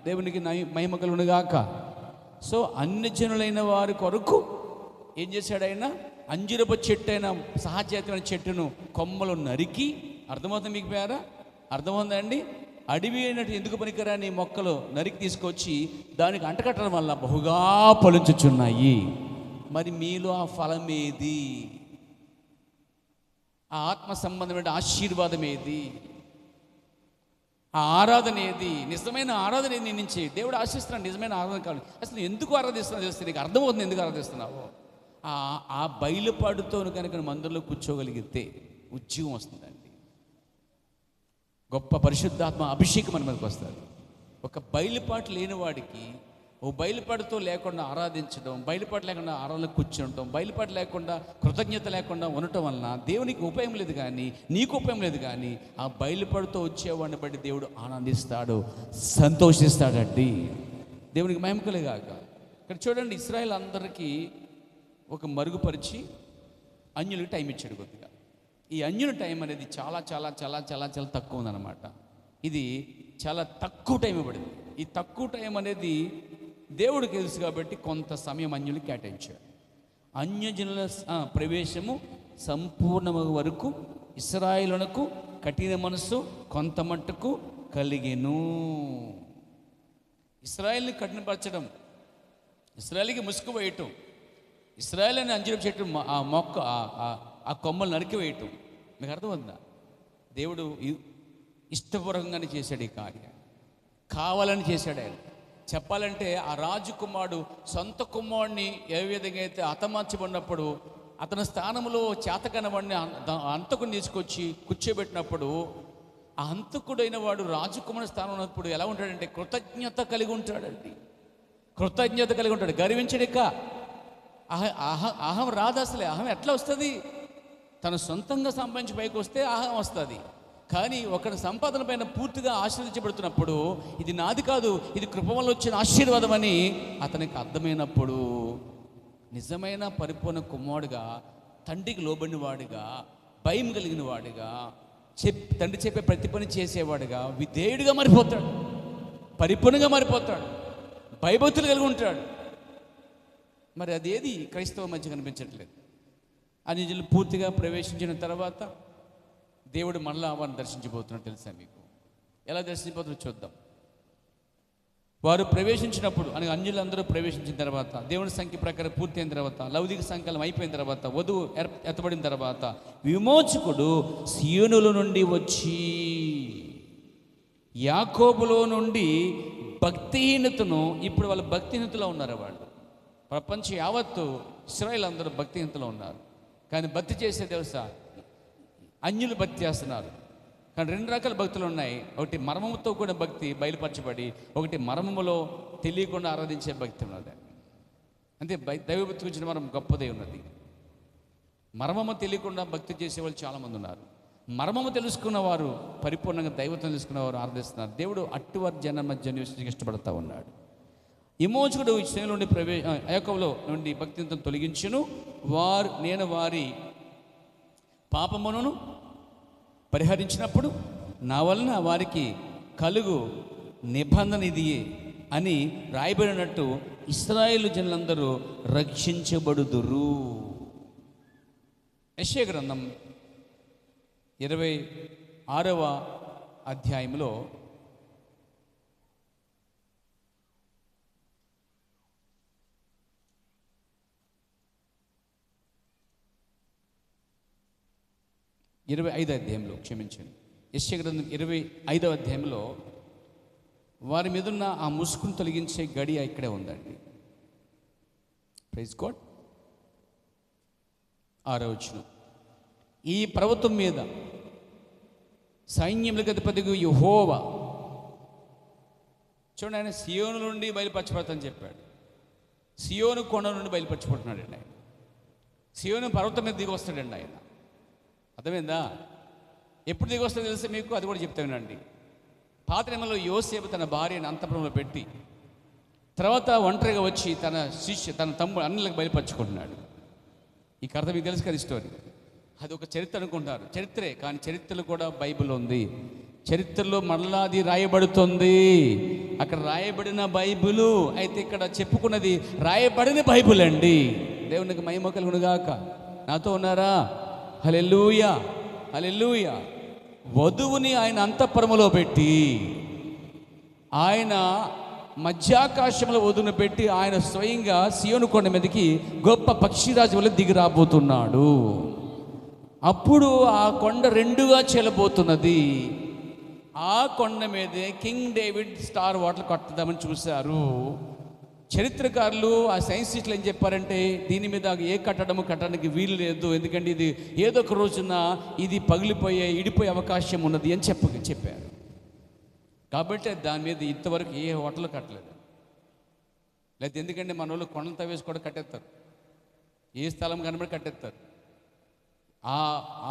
A: దేవునికి మహిమ కలుగునుగాక. సో అన్యజనులైన వారి కొరకు ఏం చేశాడు ఆయన? అంజూరపు చెట్టు అయిన సహజాతమైన చెట్టును కొమ్మలు నరికి, అర్థమవుతుంది మీకు పేరా? అర్థమవుతుందండి? అడవి అయినట్టు ఎందుకు పనికిరాని మొక్కలు నరికి తీసుకొచ్చి దానికి అంటకట్టడం వల్ల బహుగా ఫలించుచున్నాయి. మరి మీలో ఆ ఫలం ఏది? ఆ ఆత్మ సంబంధమైన ఆశీర్వాదం ఏది? ఆ ఆరాధన ఏది? నిజమైన ఆరాధన ఏది? నుంచి దేవుడు ఆశిస్తున్నాడు. నిజమైన ఆరాధన కావాలి. అసలు ఎందుకు ఆరాధిస్తున్నావు తెలిస్తే నీకు అర్థమవుతుంది ఎందుకు ఆరాధిస్తున్నావు. ఆ బయలుపాటుతో కనుక మందిరంలో కూర్చోగలిగితే ఉద్యోగం వస్తుందండి. గొప్ప పరిశుద్ధాత్మ అభిషేకం మన మీదకి వస్తుంది. ఒక బయలుపాటు లేని వాడికి ఓ బయలుపాటుతో లేకుండా ఆరాధించడం, బయలుపాటు లేకుండా ఆరాధన కూర్చుంటాం, బయలుపాటు లేకుండా కృతజ్ఞత లేకుండా ఉండటం వలన దేవునికి ఉపయోగం లేదు, కానీ నీకు ఉపయోగం లేదు. కానీ ఆ బయలుపాటుతో వచ్చేవాడిని బట్టి దేవుడు ఆనందిస్తాడు, సంతోషిస్తాడండి. దేవునికి మహిమ కలుగాక. ఇక్కడ చూడండి, ఇశ్రాయేల్ అందరికీ ఒక మరుగుపరిచి అన్యులకి టైం ఇచ్చాడు కొద్దిగా. ఈ అన్యుల టైం అనేది చాలా చాలా చాలా చాలా చాలా తక్కువ ఉందన్నమాట. ఇది చాలా తక్కువ టైం ఇవ్వబడింది. ఈ తక్కువ టైం అనేది దేవుడికి తెలుసు కాబట్టి కొంత సమయం అన్యులకు కేటాయించాడు. అన్యజనుల ప్రవేశము సంపూర్ణ వరకు ఇశ్రాయేలునకు కఠిన మనసు కొంత మట్టుకు కలిగెను. ఇశ్రాయేల్ని కఠినపరచడం, ఇశ్రాయేల్కి ముసుగు వేయటం, ఇశ్రాయేల్ అనే అంజూరపు చెట్టు ఆ మొక్క ఆ కొమ్మలు నరికి వేయటం, మీకు అర్థమవుతుందా? దేవుడు ఇష్టపూర్వకంగానే చేశాడు ఈ కార్యం, కావాలని చేశాడు. ఆయన చెప్పాలంటే ఆ రాజకుమారుడు సొంత కుమారుడిని ఏ విధంగా అయితే హతమార్చబడినప్పుడు అతని స్థానంలో చేతకనవాడిని హంతకుని తీసుకొచ్చి కూర్చోబెట్టినప్పుడు ఆ హంతకుడైన వాడు రాజకుమారుని స్థానం ఉన్నప్పుడు ఎలా ఉంటాడంటే కృతజ్ఞత కలిగి ఉంటాడండి. కృతజ్ఞత కలిగి ఉంటాడు, గర్వించడిక. అహం రాదు. అసలే అహం ఎట్లా వస్తుంది? తను సొంతంగా సంపాదించి పైకి వస్తే అహం వస్తుంది. కానీ ఒకరి సంపాదన పైన పూర్తిగా ఆశీర్వదించబడుతున్నప్పుడు ఇది నాది కాదు, ఇది కృప వల్ల వచ్చిన ఆశీర్వాదం అని అతనికి అర్థమైనప్పుడు నిజమైన పరిపూర్ణ కుమారుడుగా, తండ్రికి లోబడిన వాడిగా, భయం కలిగిన వాడిగా, తండ్రి చెప్పే ప్రతి పని చేసేవాడుగా, విధేయుడిగా మారిపోతాడు, పరిపూర్ణంగా మారిపోతాడు, భయభక్తులు కలిగి ఉంటాడు. మరి అదేది క్రైస్తవ మధ్య కనిపించట్లేదు. అన్యజనులు పూర్తిగా ప్రవేశించిన తర్వాత దేవుడు మళ్ళా వారిని దర్శించబోతున్నాడు. తెలుసా మీకు? ఎలా దర్శించబోతున్నా చూద్దాం. వారు ప్రవేశించినప్పుడు అని అన్యులందరూ ప్రవేశించిన తర్వాత, దేవుని సంఖ్య ప్రకారం పూర్తి అయిన తర్వాత, లౌకిక సంకల్పం అయిపోయిన తర్వాత, వధువు ఎత్తబడిన తర్వాత, విమోచకుడు సీయోనుల నుండి వచ్చి యాకోబులో నుండి భక్తిహీనతను, ఇప్పుడు వాళ్ళు భక్తిహీనతలో ఉన్నారు. వాళ్ళు ప్రపంచం యావత్తు ఇశ్రాయేల్ అందరూ భక్తిహీనతలో ఉన్నారు. కానీ భక్తి చేసే తెలుసా? అన్యులు భక్తి చేస్తున్నారు. కానీ రెండు రకాల భక్తులు ఉన్నాయి. ఒకటి మర్మముతో కూడిన భక్తి బయలుపరచబడి, ఒకటి మర్మములో తెలియకుండా ఆరాధించే భక్తి ఉన్నది. అంటే దైవభక్తి గురించి మనం గొప్పదే ఉన్నది. మర్మము తెలియకుండా భక్తి చేసేవాళ్ళు చాలామంది ఉన్నారు. మర్మము తెలుసుకున్న వారు పరిపూర్ణంగా దైవత్వం తెలుసుకున్నవారు ఆరాధిస్తున్నారు. దేవుడు అట్టువారి జనం మధ్య నివసించడానికి ఇష్టపడతా ఉన్నాడు. విమోచకుడు శ్రేణుల నుండి యాకోబులో నుండి భక్తిని తొలగించును. నేను వారి పాపమును పరిహరించినప్పుడు నా వలన వారికి కలుగు నిబంధన ఇదియే అని రాయబడినట్టు ఇశ్రాయేలు జనులందరూ రక్షించబడుదురు. యెషయా గ్రంథం 26వ అధ్యాయంలో క్షమించండి, యెషయా గ్రంథం 25వ అధ్యాయంలో వారి మీదున్న ఆ ముసుగును తొలగించే గడియ ఇక్కడే ఉందండి. Praise God. 6వ వచనం, ఈ పర్వతం మీద సైన్యములకు అధిపతిగా యెహోవా, చూడండి, ఆయన సియోను నుండి బయలుపరచబడతానని చెప్పాడు. సియోను కొండ నుండి బయలుపరచబడుతున్నాడండి ఆయన. సియోను పర్వతం మీద దిగి వస్తాడండి ఆయన. అర్థమైందా? ఎప్పుడు దిగి వస్తుందో తెలిస్తే మీకు అది కూడా చెప్తానండి. పాత నియమంలో యోసేపు తన భార్యను అంతఃపురంలో పెట్టి తర్వాత ఒంటరిగా వచ్చి తన తమ్ముడు అన్నలకు బయలుపరచుకుంటున్నాడు. ఈ కథ మీకు తెలుసు కదా, స్టోరీ. అది ఒక చరిత్ర అనుకుంటారు, చరిత్రే, కానీ చరిత్రలో కూడా బైబిల్ ఉంది. చరిత్రలో మరలా అది రాయబడుతుంది. అక్కడ రాయబడిన బైబిలు అయితే ఇక్కడ చెప్పుకున్నది రాయబడిన బైబిల్ అండి. దేవునికి మహిమ కలుగునుగాక. నాతో ఉన్నారా? హల్లెలూయా, హల్లెలూయా. వధువుని ఆయన అంతఃపురములో పెట్టి, ఆయన మధ్యాకాశంలో వధువును పెట్టి, ఆయన స్వయంగా సియోను కొండ మీదకి గొప్ప పక్షిరాజు వల్ల దిగి రాబోతున్నాడు. అప్పుడు ఆ కొండ రెండుగా చీలబోతున్నది. ఆ కొండ మీదే కింగ్ డేవిడ్ స్టార్ వాటర్ కట్టుదామని చూశారు. చరిత్రకారులు, ఆ సైంటిస్టులు ఏం చెప్పారంటే, దీని మీద ఏ కట్టడానికి వీలు లేదు, ఎందుకంటే ఇది ఏదో ఒక రోజున ఇది ఇడిపోయే అవకాశం ఉన్నది అని చెప్పారు. కాబట్టి దాని మీద ఇంతవరకు ఏ హోటల్ కట్టలేదు. లేదు, ఎందుకంటే మన వాళ్ళు కొండలు తవ్వేసి కూడా కట్టేస్తారు. ఏ స్థలం కనబడి కట్టేస్తారు.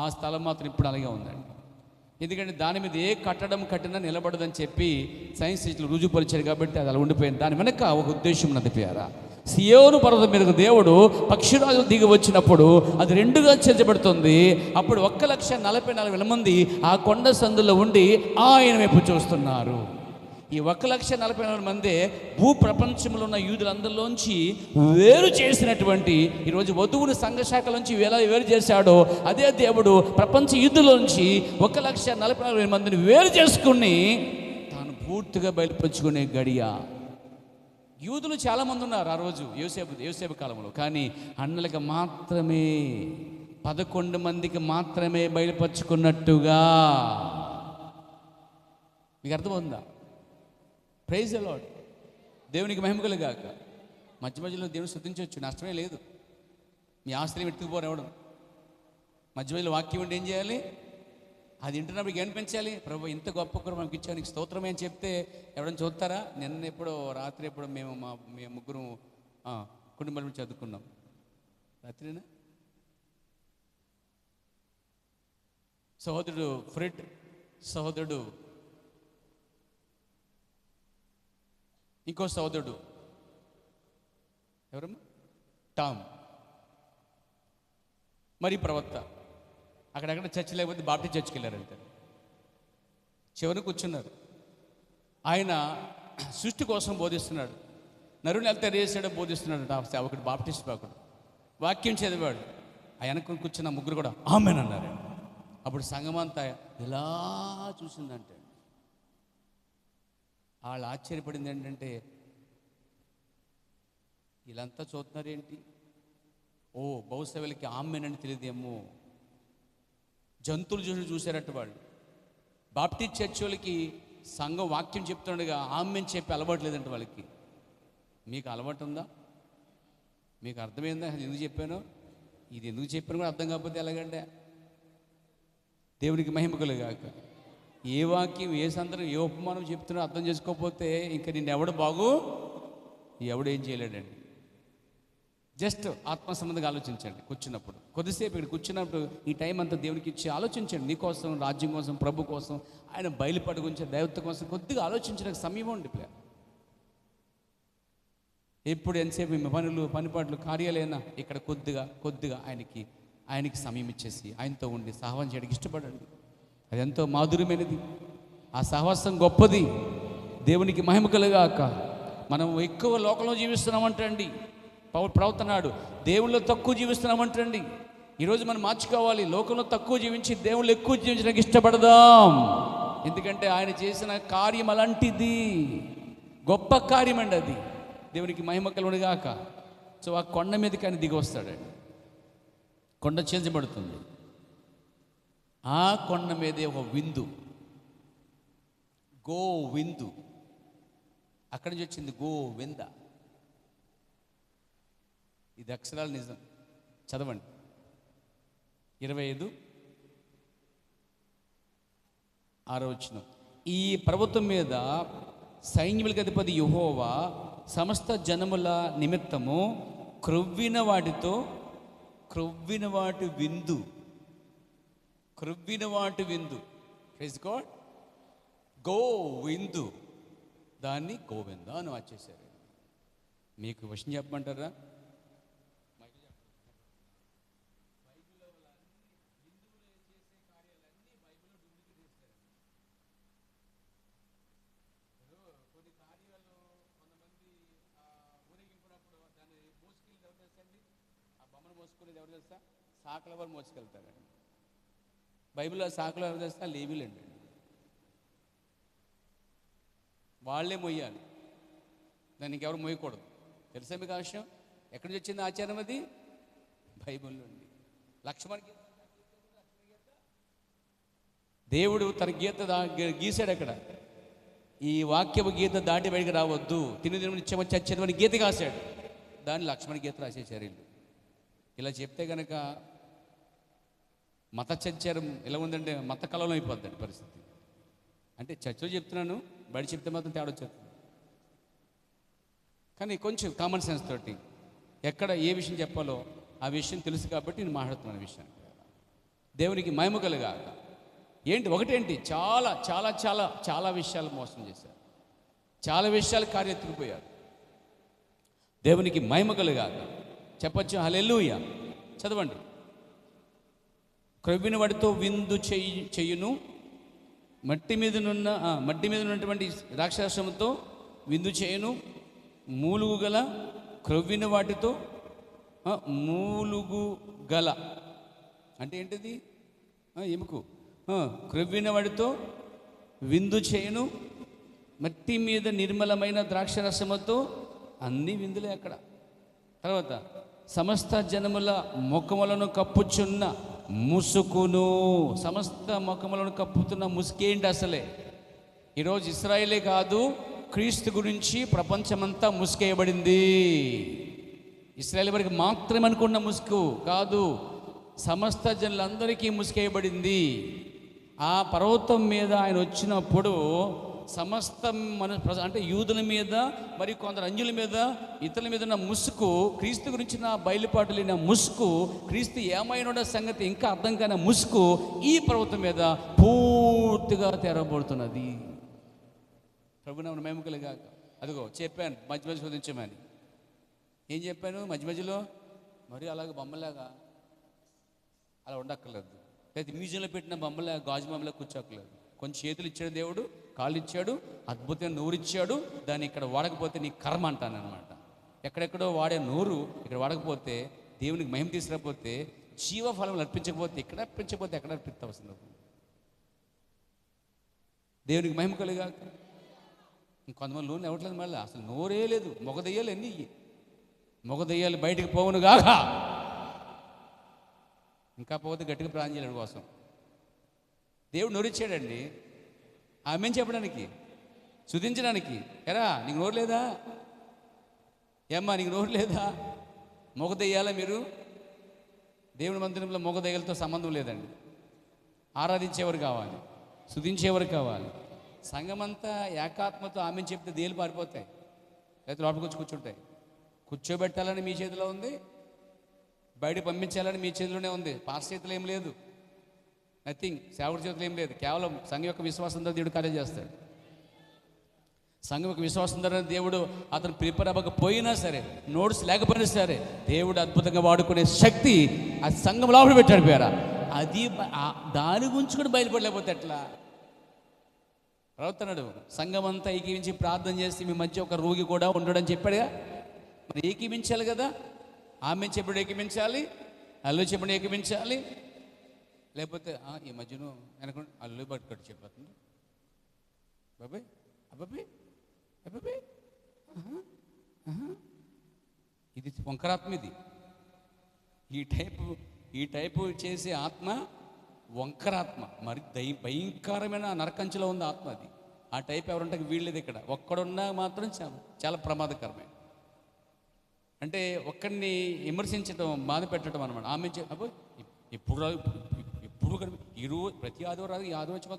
A: ఆ స్థలం మాత్రం ఇప్పుడు అలాగే ఉందండి. ఎందుకంటే దాని మీద ఏ కట్టినా నిలబడదని చెప్పి సైంటిస్టులు రుజువుపరిచారు. కాబట్టి అది అలా ఉండిపోయింది. దాని వెనక ఒక ఉద్దేశం ఉన్నది ప్రియారా. సియోను పర్వతం మీద దేవుడు పక్షిరాజు దిగి వచ్చినప్పుడు అది రెండుగా చీల్చబడుతుంది. అప్పుడు 1,44,000 మంది ఆ కొండ సందులో ఉండి ఆయన వైపు చూస్తున్నారు. ఈ 1,44,000 మంది భూ ప్రపంచంలో ఉన్న యూదులందరిలోంచి వేరు చేసినటువంటి, ఈరోజు వధువుని సంఘశాఖలోంచి వేరు చేశాడో అదే దేవుడు ప్రపంచ యూదులోంచి 1,44,000 మందిని వేరు చేసుకుని తాను పూర్తిగా బయలుపరుచుకునే గడియ. యూదులు చాలామంది ఉన్నారు ఆ రోజు యోసేపు కాలంలో. కానీ అన్నలకు మాత్రమే 11 మందికి మాత్రమే బయలుపరుచుకున్నట్టుగా. మీకు అర్థమవుతుందా? Praise the Lord. దేవునికి మహిమ కలుగాక. మధ్యలో దేవుని స్తుతించవచ్చు, నష్టమే లేదు. మీ ఆస్తులు ఎత్తుకుపోరు ఎవడం. మధ్యలో వాక్యం ఉంటే ఏం చేయాలి? అది వింటున్నప్పుడు ఏం పెంచాలి? ప్రభు ఇంత గొప్ప కృప మనకి ఇచ్చావు, నీకు స్తోత్రమే అని చెప్తే ఎవరైనా చూస్తారా? రాత్రి ఎప్పుడో మేము ముగ్గురు కుటుంబాల చదువుకున్నాం. రాత్రినా సహోదరుడు ఫ్రెడ్, సహోదరుడు ఇంకో సహోదరుడు ఎవరమ్మా, టామ్, మరి ప్రవక్త అక్కడక్కడ చర్చ్ లేకపోతే బాప్టిస్ట్ చర్చ్కి వెళ్ళారంటే చివరికి కూర్చున్నారు. ఆయన సృష్టి కోసం బోధిస్తున్నాడు. నరుని ఎంత చేసాడో బోధిస్తున్నాడు సేవకుడు, బాప్టిస్ట్ సేవకుడు. వాక్యం చదివాడు. ఆ వెనక కూర్చున్న ముగ్గురు కూడా ఆమెన్ అన్నారు. అప్పుడు సంఘమంతా ఇలా చూసిందంటే వాళ్ళు ఆశ్చర్యపడింది ఏంటంటే, వీళ్ళంతా చూస్తున్నారు ఏంటి? బహుశా వీళ్ళకి ఆమెన్ అని తెలియదేమో. జంతువులు చూసారట వాళ్ళు. బాప్టిస్ట్ చర్చ్ వాళ్ళకి సంఘం వాక్యం చెప్తుండగా ఆమెన్ చెప్పి అలవాటు లేదంట వాళ్ళకి. మీకు అలవాటు ఉందా? మీకు అర్థమైందా ఎందుకు చెప్పాను? ఇది ఎందుకు చెప్పాను కూడా అర్థం కాకపోతే ఎలాగంటే. దేవునికి మహిమ కలుగాక. ఏ వాక్యం ఏ సందర్భం ఏ ఉపమానం చెప్తున్నా అర్థం చేసుకోకపోతే ఇంకా నిన్ను ఎవడు ఏం చేయలేడండి. జస్ట్ ఆత్మ సంబంధంగా ఆలోచించండి. కూర్చున్నప్పుడు కొద్దిసేపు ఇక్కడ కూర్చున్నప్పుడు ఈ టైం అంతా దేవునికి ఇచ్చి ఆలోచించండి. నీ కోసం, రాజ్యం కోసం, ప్రభు కోసం, ఆయన బయలుపాటు గురించి, దైవత్వం కోసం కొద్దిగా ఆలోచించడానికి సమయం ఉండి. ఎప్పుడు ఎంతసేపు మీ పనిపాట్లు కార్యాలైనా ఇక్కడ కొద్దిగా ఆయనకి సమయం ఇచ్చేసి ఆయనతో ఉండి సహవాసం చేయడానికి ఇష్టపడండి. అది ఎంతో మాధుర్యమైనది. ఆ సహవాసం గొప్పది. దేవునికి మహిమ కలుగాక. మనం ఎక్కువ లోకంలో జీవిస్తున్నామంటండి. ప్రవర్తనాడు దేవుళ్ళో తక్కువ జీవిస్తున్నామంటండి. ఈరోజు మనం మార్చుకోవాలి. లోకంలో తక్కువ జీవించి దేవుళ్ళు ఎక్కువ జీవించడానికి ఇష్టపడదాం. ఎందుకంటే ఆయన చేసిన కార్యం అలాంటిది, గొప్ప కార్యం అండి అది. దేవునికి మహిమ కలుగునుగాక. సో ఆ కొండ మీదకి ఆయన దిగి వస్తాడండి. కొండ చేర్చబడుతుంది. ఆ కొండ మీదే ఒక విందు, గో విందు. అక్కడి నుంచి వచ్చింది గో వింద. ఇది అక్షరాలు నిజం. చదవండి 25:6. ఈ పర్వతం మీద సైన్యములకు అధిపతి యెహోవా సమస్త జనముల నిమిత్తము క్రొవ్విన వాటి విందు. Praise God. గో విందు, దాన్ని గోవింద అని వచ్చేసారు. మీకు విషయం చెప్పమంటారా? మోసుకునేది ఎవరు తెలుసా? సాకల వారు మోసుకెళ్తారండి. బైబిల్లో సాకలు ఎవరు తెలుసా? లేవీలండి. వాళ్ళే మొయ్యాలి, దాన్ని ఇంకెవరు మోయకూడదు. తెలుసా మీకు ఆ విషయం? ఎక్కడి నుంచి వచ్చింది ఆచారం అది? బైబిల్ నుండి. లక్ష్మణ్ దేవుడు తన గీత గీసాడు. అక్కడ ఈ వాక్యపు గీత దాటి బయటికి రావద్దు, తిను చచ్చేదని గీత కాశాడు. దాన్ని లక్ష్మణ గీత రాసేసారు వీళ్ళు. ఇలా చెప్తే కనుక మత చర్చం ఎలా ఉందంటే మత కలంలో అయిపోద్దండి పరిస్థితి. అంటే చర్చలో చెప్తున్నాను, బయట చెప్తే మాత్రం తేడా వచ్చేస్తుంది. కానీ కొంచెం కామన్ సెన్స్ తోటి ఎక్కడ ఏ విషయం చెప్పాలో ఆ విషయం తెలుసు కాబట్టి నేను మాట్లాడుతున్నాను విషయాన్ని. దేవునికి మహిమ కలుగాక. ఒకటేంటి, చాలా చాలా చాలా చాలా విషయాలు మోసం చేశారు, చాలా విషయాలు కార్యెత్తుకుపోయారు. దేవునికి మహిమ కలుగాక. చెప్పచ్చు హల్లెలూయా. చదవండి. క్రొవ్విన వాటితో విందు చెయ్యును, మట్టి మీద ఉన్నటువంటి ద్రాక్షారసముతో విందు చేయును, మూలుగు గల క్రొవ్విన వాటితో మూలుగు గల అంటే ఏంటిది? ఎముకు. క్రొవ్విన వాటితో విందు చేయును, మట్టి మీద నిర్మలమైన ద్రాక్షరసముతో. అన్ని విందులే అక్కడ. తర్వాత సమస్త జనముల ముఖములను కప్పుచున్న ముసుకును. సమస్త ముఖములను కప్పుతున్న ముసుకేంటి అసలే? ఈరోజు ఇశ్రాయేలే కాదు, క్రీస్తు గురించి ప్రపంచమంతా ముసుకేయబడింది. ఇశ్రాయేల్ వరకు మాత్రమే అనుకున్న ముసుగు కాదు, సమస్త జనులందరికీ ముసుకేయబడింది. ఆ పర్వతం మీద ఆయన వచ్చినప్పుడు సమస్త అంటే యూదుల మీద, మరి కొందరు అన్యుల మీద, ఇతరుల మీద ఉన్న ముసుగు, క్రీస్తు గురించి నా బయలుపాటు లేని ముసుగు, క్రీస్తు ఏమైనా సంగతి ఇంకా అర్థం కాని ముసుగు ఈ పర్వతం మీద పూర్తిగా తెరవబడుతున్నది. ప్రభునామమున మహిమ కలుగాక. అదిగో చెప్పాను మధ్య మధ్య శోధించమని. ఏం చెప్పాను మధ్య మధ్యలో? మరి అలాగే బొమ్మలాగా అలా ఉండక్కర్లేదు. లేదా మ్యూజియంలో పెట్టిన బొమ్మలాగా, గాజు బొమ్మలా కూర్చోక్కర్లేదు. కొంచెం చేతులు ఇచ్చాడు దేవుడు, కాళ్ళు ఇచ్చాడు, అద్భుతమైన నోరు ఇచ్చాడు. దాన్ని ఇక్కడ వాడకపోతే నీ కర్మ అంటాను అనమాట. ఎక్కడెక్కడో వాడే నోరు ఇక్కడ వాడకపోతే, దేవునికి మహిమ తీసుకురాకపోతే, జీవఫలం అర్పించకపోతే, ఇక్కడ అర్పించకపోతే ఎక్కడ అర్పిస్తావు? దేవునికి మహిమ కలుగాక. ఇంకొంతమంది నోరు ఇవ్వట్లేదు, మళ్ళీ అసలు నోరే లేదు. మొగదయ్యాలు ఎన్ని మొగదయ్యాలు బయటికి పోవునుగాక. ఇంకా పోతే గట్టిగా ప్రార్థన చేయడం కోసం దేవుడు నోరిచ్చాడండి. ఆమెను చెప్పడానికి, స్తుతించడానికి. ఎరా నీకు నోరు లేదా? ఏమ్మా నీకు నోరు లేదా? మొగదయ్యాలా మీరు? దేవుని మందిరంలో మొగదయ్యలతో సంబంధం లేదండి. ఆరాధించేవారు కావాలి, స్తుతించేవారు కావాలి. సంఘమంతా ఏకాత్మతో ఆమె చెప్తే దేలు పారిపోతాయి, లేకపోతే లోపలికి వచ్చి కూర్చుంటాయి. కూర్చోబెట్టాలని మీ చేతిలో ఉంది, బయట పంపించాలని మీ చేతిలోనే ఉంది. పాస్టర్ చేతిలో ఏం లేదు, నథింగ్. సేవకుడి చేతిలో ఏం లేదు. కేవలం సంఘం యొక్క విశ్వాసం ద్వారా దేవుడు కార్యం చేస్తాడు. సంఘం యొక్క విశ్వాసం ద్వారా దేవుడు అతను ప్రిపేర్ అవ్వకపోయినా సరే, నోట్స్ లేకపోయినా సరే, దేవుడు అద్భుతంగా వాడుకునే శక్తి ఆ సంఘం లోపల పెట్టాడు పేరా. అది దాని గురించి కూడా బయలుపడలేకపోతే ఎట్లా? ప్రవర్తనడు సంఘం అంతా ఏకీవించి ప్రార్థన చేసి మీ మధ్య ఒక రోగి కూడా ఉండడని చెప్పాడుగా. మరి ఏకీవించాలి కదా. ఆమె చెప్పాడు ఏకీవించాలి, అల్లు చెప్పండి ఏకీవించాలి. లేకపోతే ఈ మధ్యను వెనక అల్లు పట్టుకట్టు చెప్పేస్తుంది బాబాయ్ అబ్బాబే అబ్బాబే. ఇది వంకరాత్మ. ఇది ఈ టైపు చేసే ఆత్మ వంకరాత్మ. మరి భయంకరమైన నరకంచులో ఉంది ఆత్మ. అది ఆ టైప్ ఎవరుంటే వీళ్ళది. ఇక్కడ ఒక్కడున్నా మాత్రం చాలా ప్రమాదకరమే. అంటే ఒక్కడిని విమర్శించడం, బాధ పెట్టడం అనమాట. ఆమె అబ్బో ఎప్పుడు ప్రతి ఆదివారం ఈ ఆదివారం వచ్చి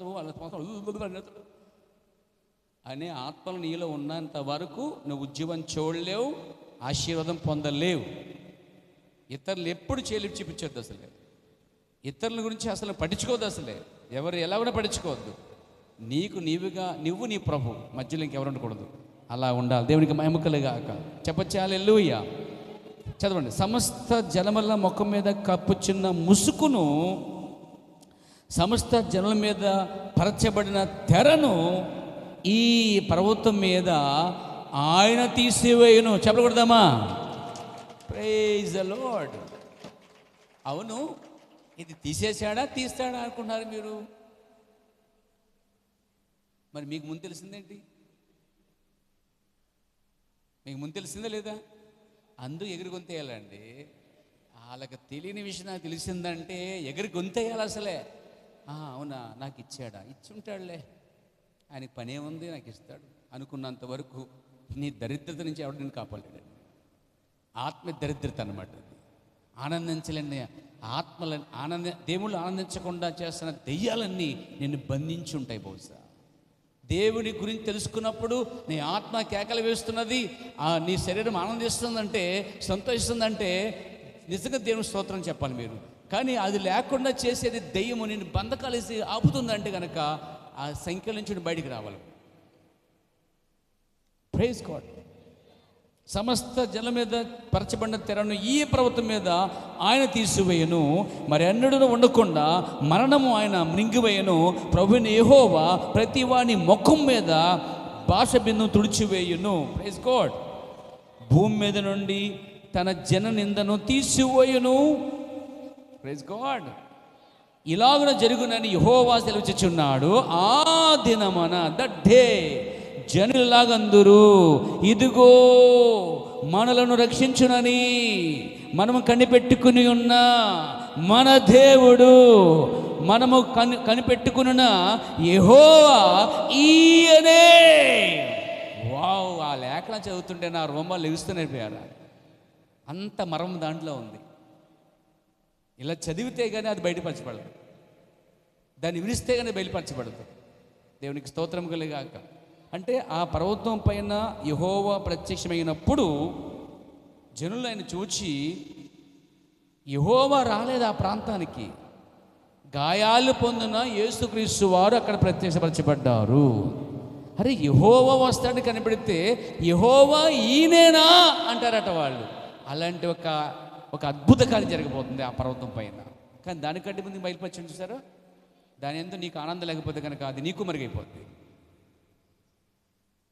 A: అనే ఆత్మలు నీలో ఉన్నంత వరకు నువ్వు ఉద్యోగం చూడలేవు, ఆశీర్వాదం పొందలేవు. ఇతరులు ఎప్పుడు చేయలేపు చూపించొద్దు. అసలే ఇతరుల గురించి అసలు పట్టించుకోవద్దు. అసలే ఎవరు ఎలా కూడా పట్టించుకోవద్దు. నీవుగా నువ్వు నీ ప్రభు, మధ్యలో ఇంకెవరు ఉండకూడదు. అలా ఉండాలి. దేవునికి మహిమ కలుగాక. చెప్పొచ్చు హల్లెలూయా. చదవండి. సమస్త జలముల ముఖం మీద కప్పుచున్న ముసుకును, సమస్త జనుల మీద పరచబడిన తెరను ఈ పర్వతం మీద ఆయన తీసివేయును. చెప్పకూడదామా? Praise the Lord. అవును, ఇది తీసేశాడా తీస్తాడా అనుకుంటున్నారు మీరు. మరి మీకు ముందు తెలిసిందేంటి? మీకు ముందు తెలిసిందా లేదా? అందుకు ఎగిరి గొంతేయాలండి. వాళ్ళకి తెలియని విషయం నాకు తెలిసిందంటే ఎగిరి గొంతేయాలి అసలే. అవునా, నాకు ఇచ్చాడా? ఇచ్చుంటాడులే, ఆయనకి పనే ఉంది, నాకు ఇస్తాడు అనుకున్నంత వరకు నీ దరిద్రత నుంచి ఎవడు నేను కాపాడలేడు. ఆత్మ దరిద్రత అన్నమాట. ఆనందించలేని ఆత్మలని దేవుళ్ళు ఆనందించకుండా చేస్తున్న దెయ్యాలన్నీ నిన్ను బంధించి ఉంటాయి. బహుశా దేవుని గురించి తెలుసుకున్నప్పుడు నీ ఆత్మ కేకలు వేస్తున్నది, నీ శరీరం ఆనందిస్తుందంటే, సంతోషిస్తుందంటే నిజంగా దేవుని స్తోత్రం చెప్పాలి మీరు. కానీ అది లేకుండా చేసేది దెయ్యము నిన్ను బంధకాలేసి ఆపుతుందంటే కనుక ఆ సంఖ్యల నుంచి బయటికి రావాలి. Praise God. సమస్త జల మీద పరచబడిన తెరను ఈ పర్వతం మీద ఆయన తీసివేయను, మరి ఎన్నడూ ఉండకుండా మరణము ఆయన మృంగివేయను. ప్రభువైన యెహోవా ప్రతి వాని ముఖం మీద భాష బిందును తుడిచివేయును. Praise God. భూమి మీద నుండి తన జన నిందను తీసివేయును. Praise God. ఇలాగున జరుగునని యెహోవా సెలవిచ్చుచున్నాడు. ఆ దినమన దట్ డే జనులాగందురు, ఇదిగో మనలను రక్షించునని మనము కనిపెట్టుకుని ఉన్న మన దేవుడు, మనము కనిపెట్టుకున్న యెహోవా ఈయనే. వావ్! ఆ లేఖన చదువుతుంటే నా రోమాలు లెగుస్తూనే పోయారా. అంత మరం దాంట్లో ఉంది. ఇలా చదివితే కానీ అది బయటపరచబడదు, దాన్ని విరిస్తే కానీ బయలుపరచబడదు. దేవునికి స్తోత్రం కలుగాక. అంటే ఆ పర్వతం పైన యెహోవా ప్రత్యక్షమైనప్పుడు జనులు ఆయన చూచి, యెహోవా రాలేదు ఆ ప్రాంతానికి, గాయాలు పొందిన యేసుక్రీస్తు వారు అక్కడ ప్రత్యక్షపరచబడ్డారు. అరే, యెహోవా వస్తాడని కనిపెడితే యెహోవా ఈయనేనా అంటారట వాళ్ళు. అలాంటి ఒక అద్భుత కార్యం జరగబోతుంది ఆ పర్వతం పైన. కానీ దానికంటే ముందు బయలుపరిచి చూసారా, దాని ఎందు నీకు ఆనందం లేకపోతే కనుక అది నీకు మరుగైపోద్ది.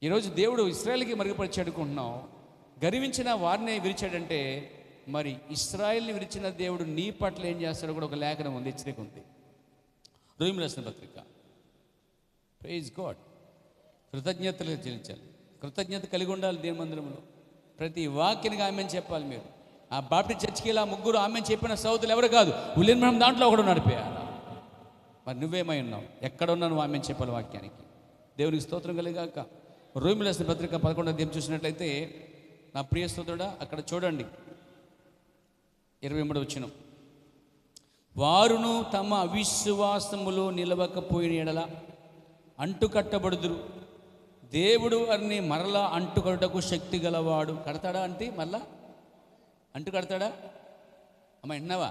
A: ఈరోజు దేవుడు ఇశ్రాయేలుకి మరుగుపరిచాడు అనుకుంటున్నావు, గర్వించిన వారిని విరిచాడంటే మరి ఇశ్రాయేల్ని విరిచిన దేవుడు నీ పట్ల ఏం చేస్తాడో కూడా ఒక లేఖనం ఉంది, హెచ్చరిక ఉంది. రోమీయులకు రాసిన పత్రిక. Praise God. కృతజ్ఞతలు చెల్లించాలి, కృతజ్ఞత కలిగి ఉండాలి దేవుని మందిరంలో. ప్రతి వాక్యానికి ఆమెను చెప్పాలి మీరు. ఆ బాప్టిస్ట్ చర్చికి ఇలా ముగ్గురు ఆమెను చెప్పిన సౌతులు ఎవరు కాదు, ఉలియన్ మనం దాంట్లో ఒకడు నడిపేయాలి. మరి నువ్వేమై ఉన్నావు? ఎక్కడ ఉన్నావు నువ్వు ఆమెను చెప్పాలి వాక్యానికి. దేవునికి స్తోత్రం కలిగాక. రోమీయులకు రాసిన పత్రిక 11వ అధ్యాయం చూసినట్లయితే, నా ప్రియ సోదరుడా అక్కడ చూడండి 23వ వచనం. వారును తమ అవిశ్వాసములో నిలవకపోయిన ఎడల అంటుకట్టబడుదురు. దేవుడు వారిని మరలా అంటుకట్టుటకు శక్తి గలవాడు. కడతాడా అంటే మళ్ళా అంటు కడతాడా? అమ్మ విన్నావా?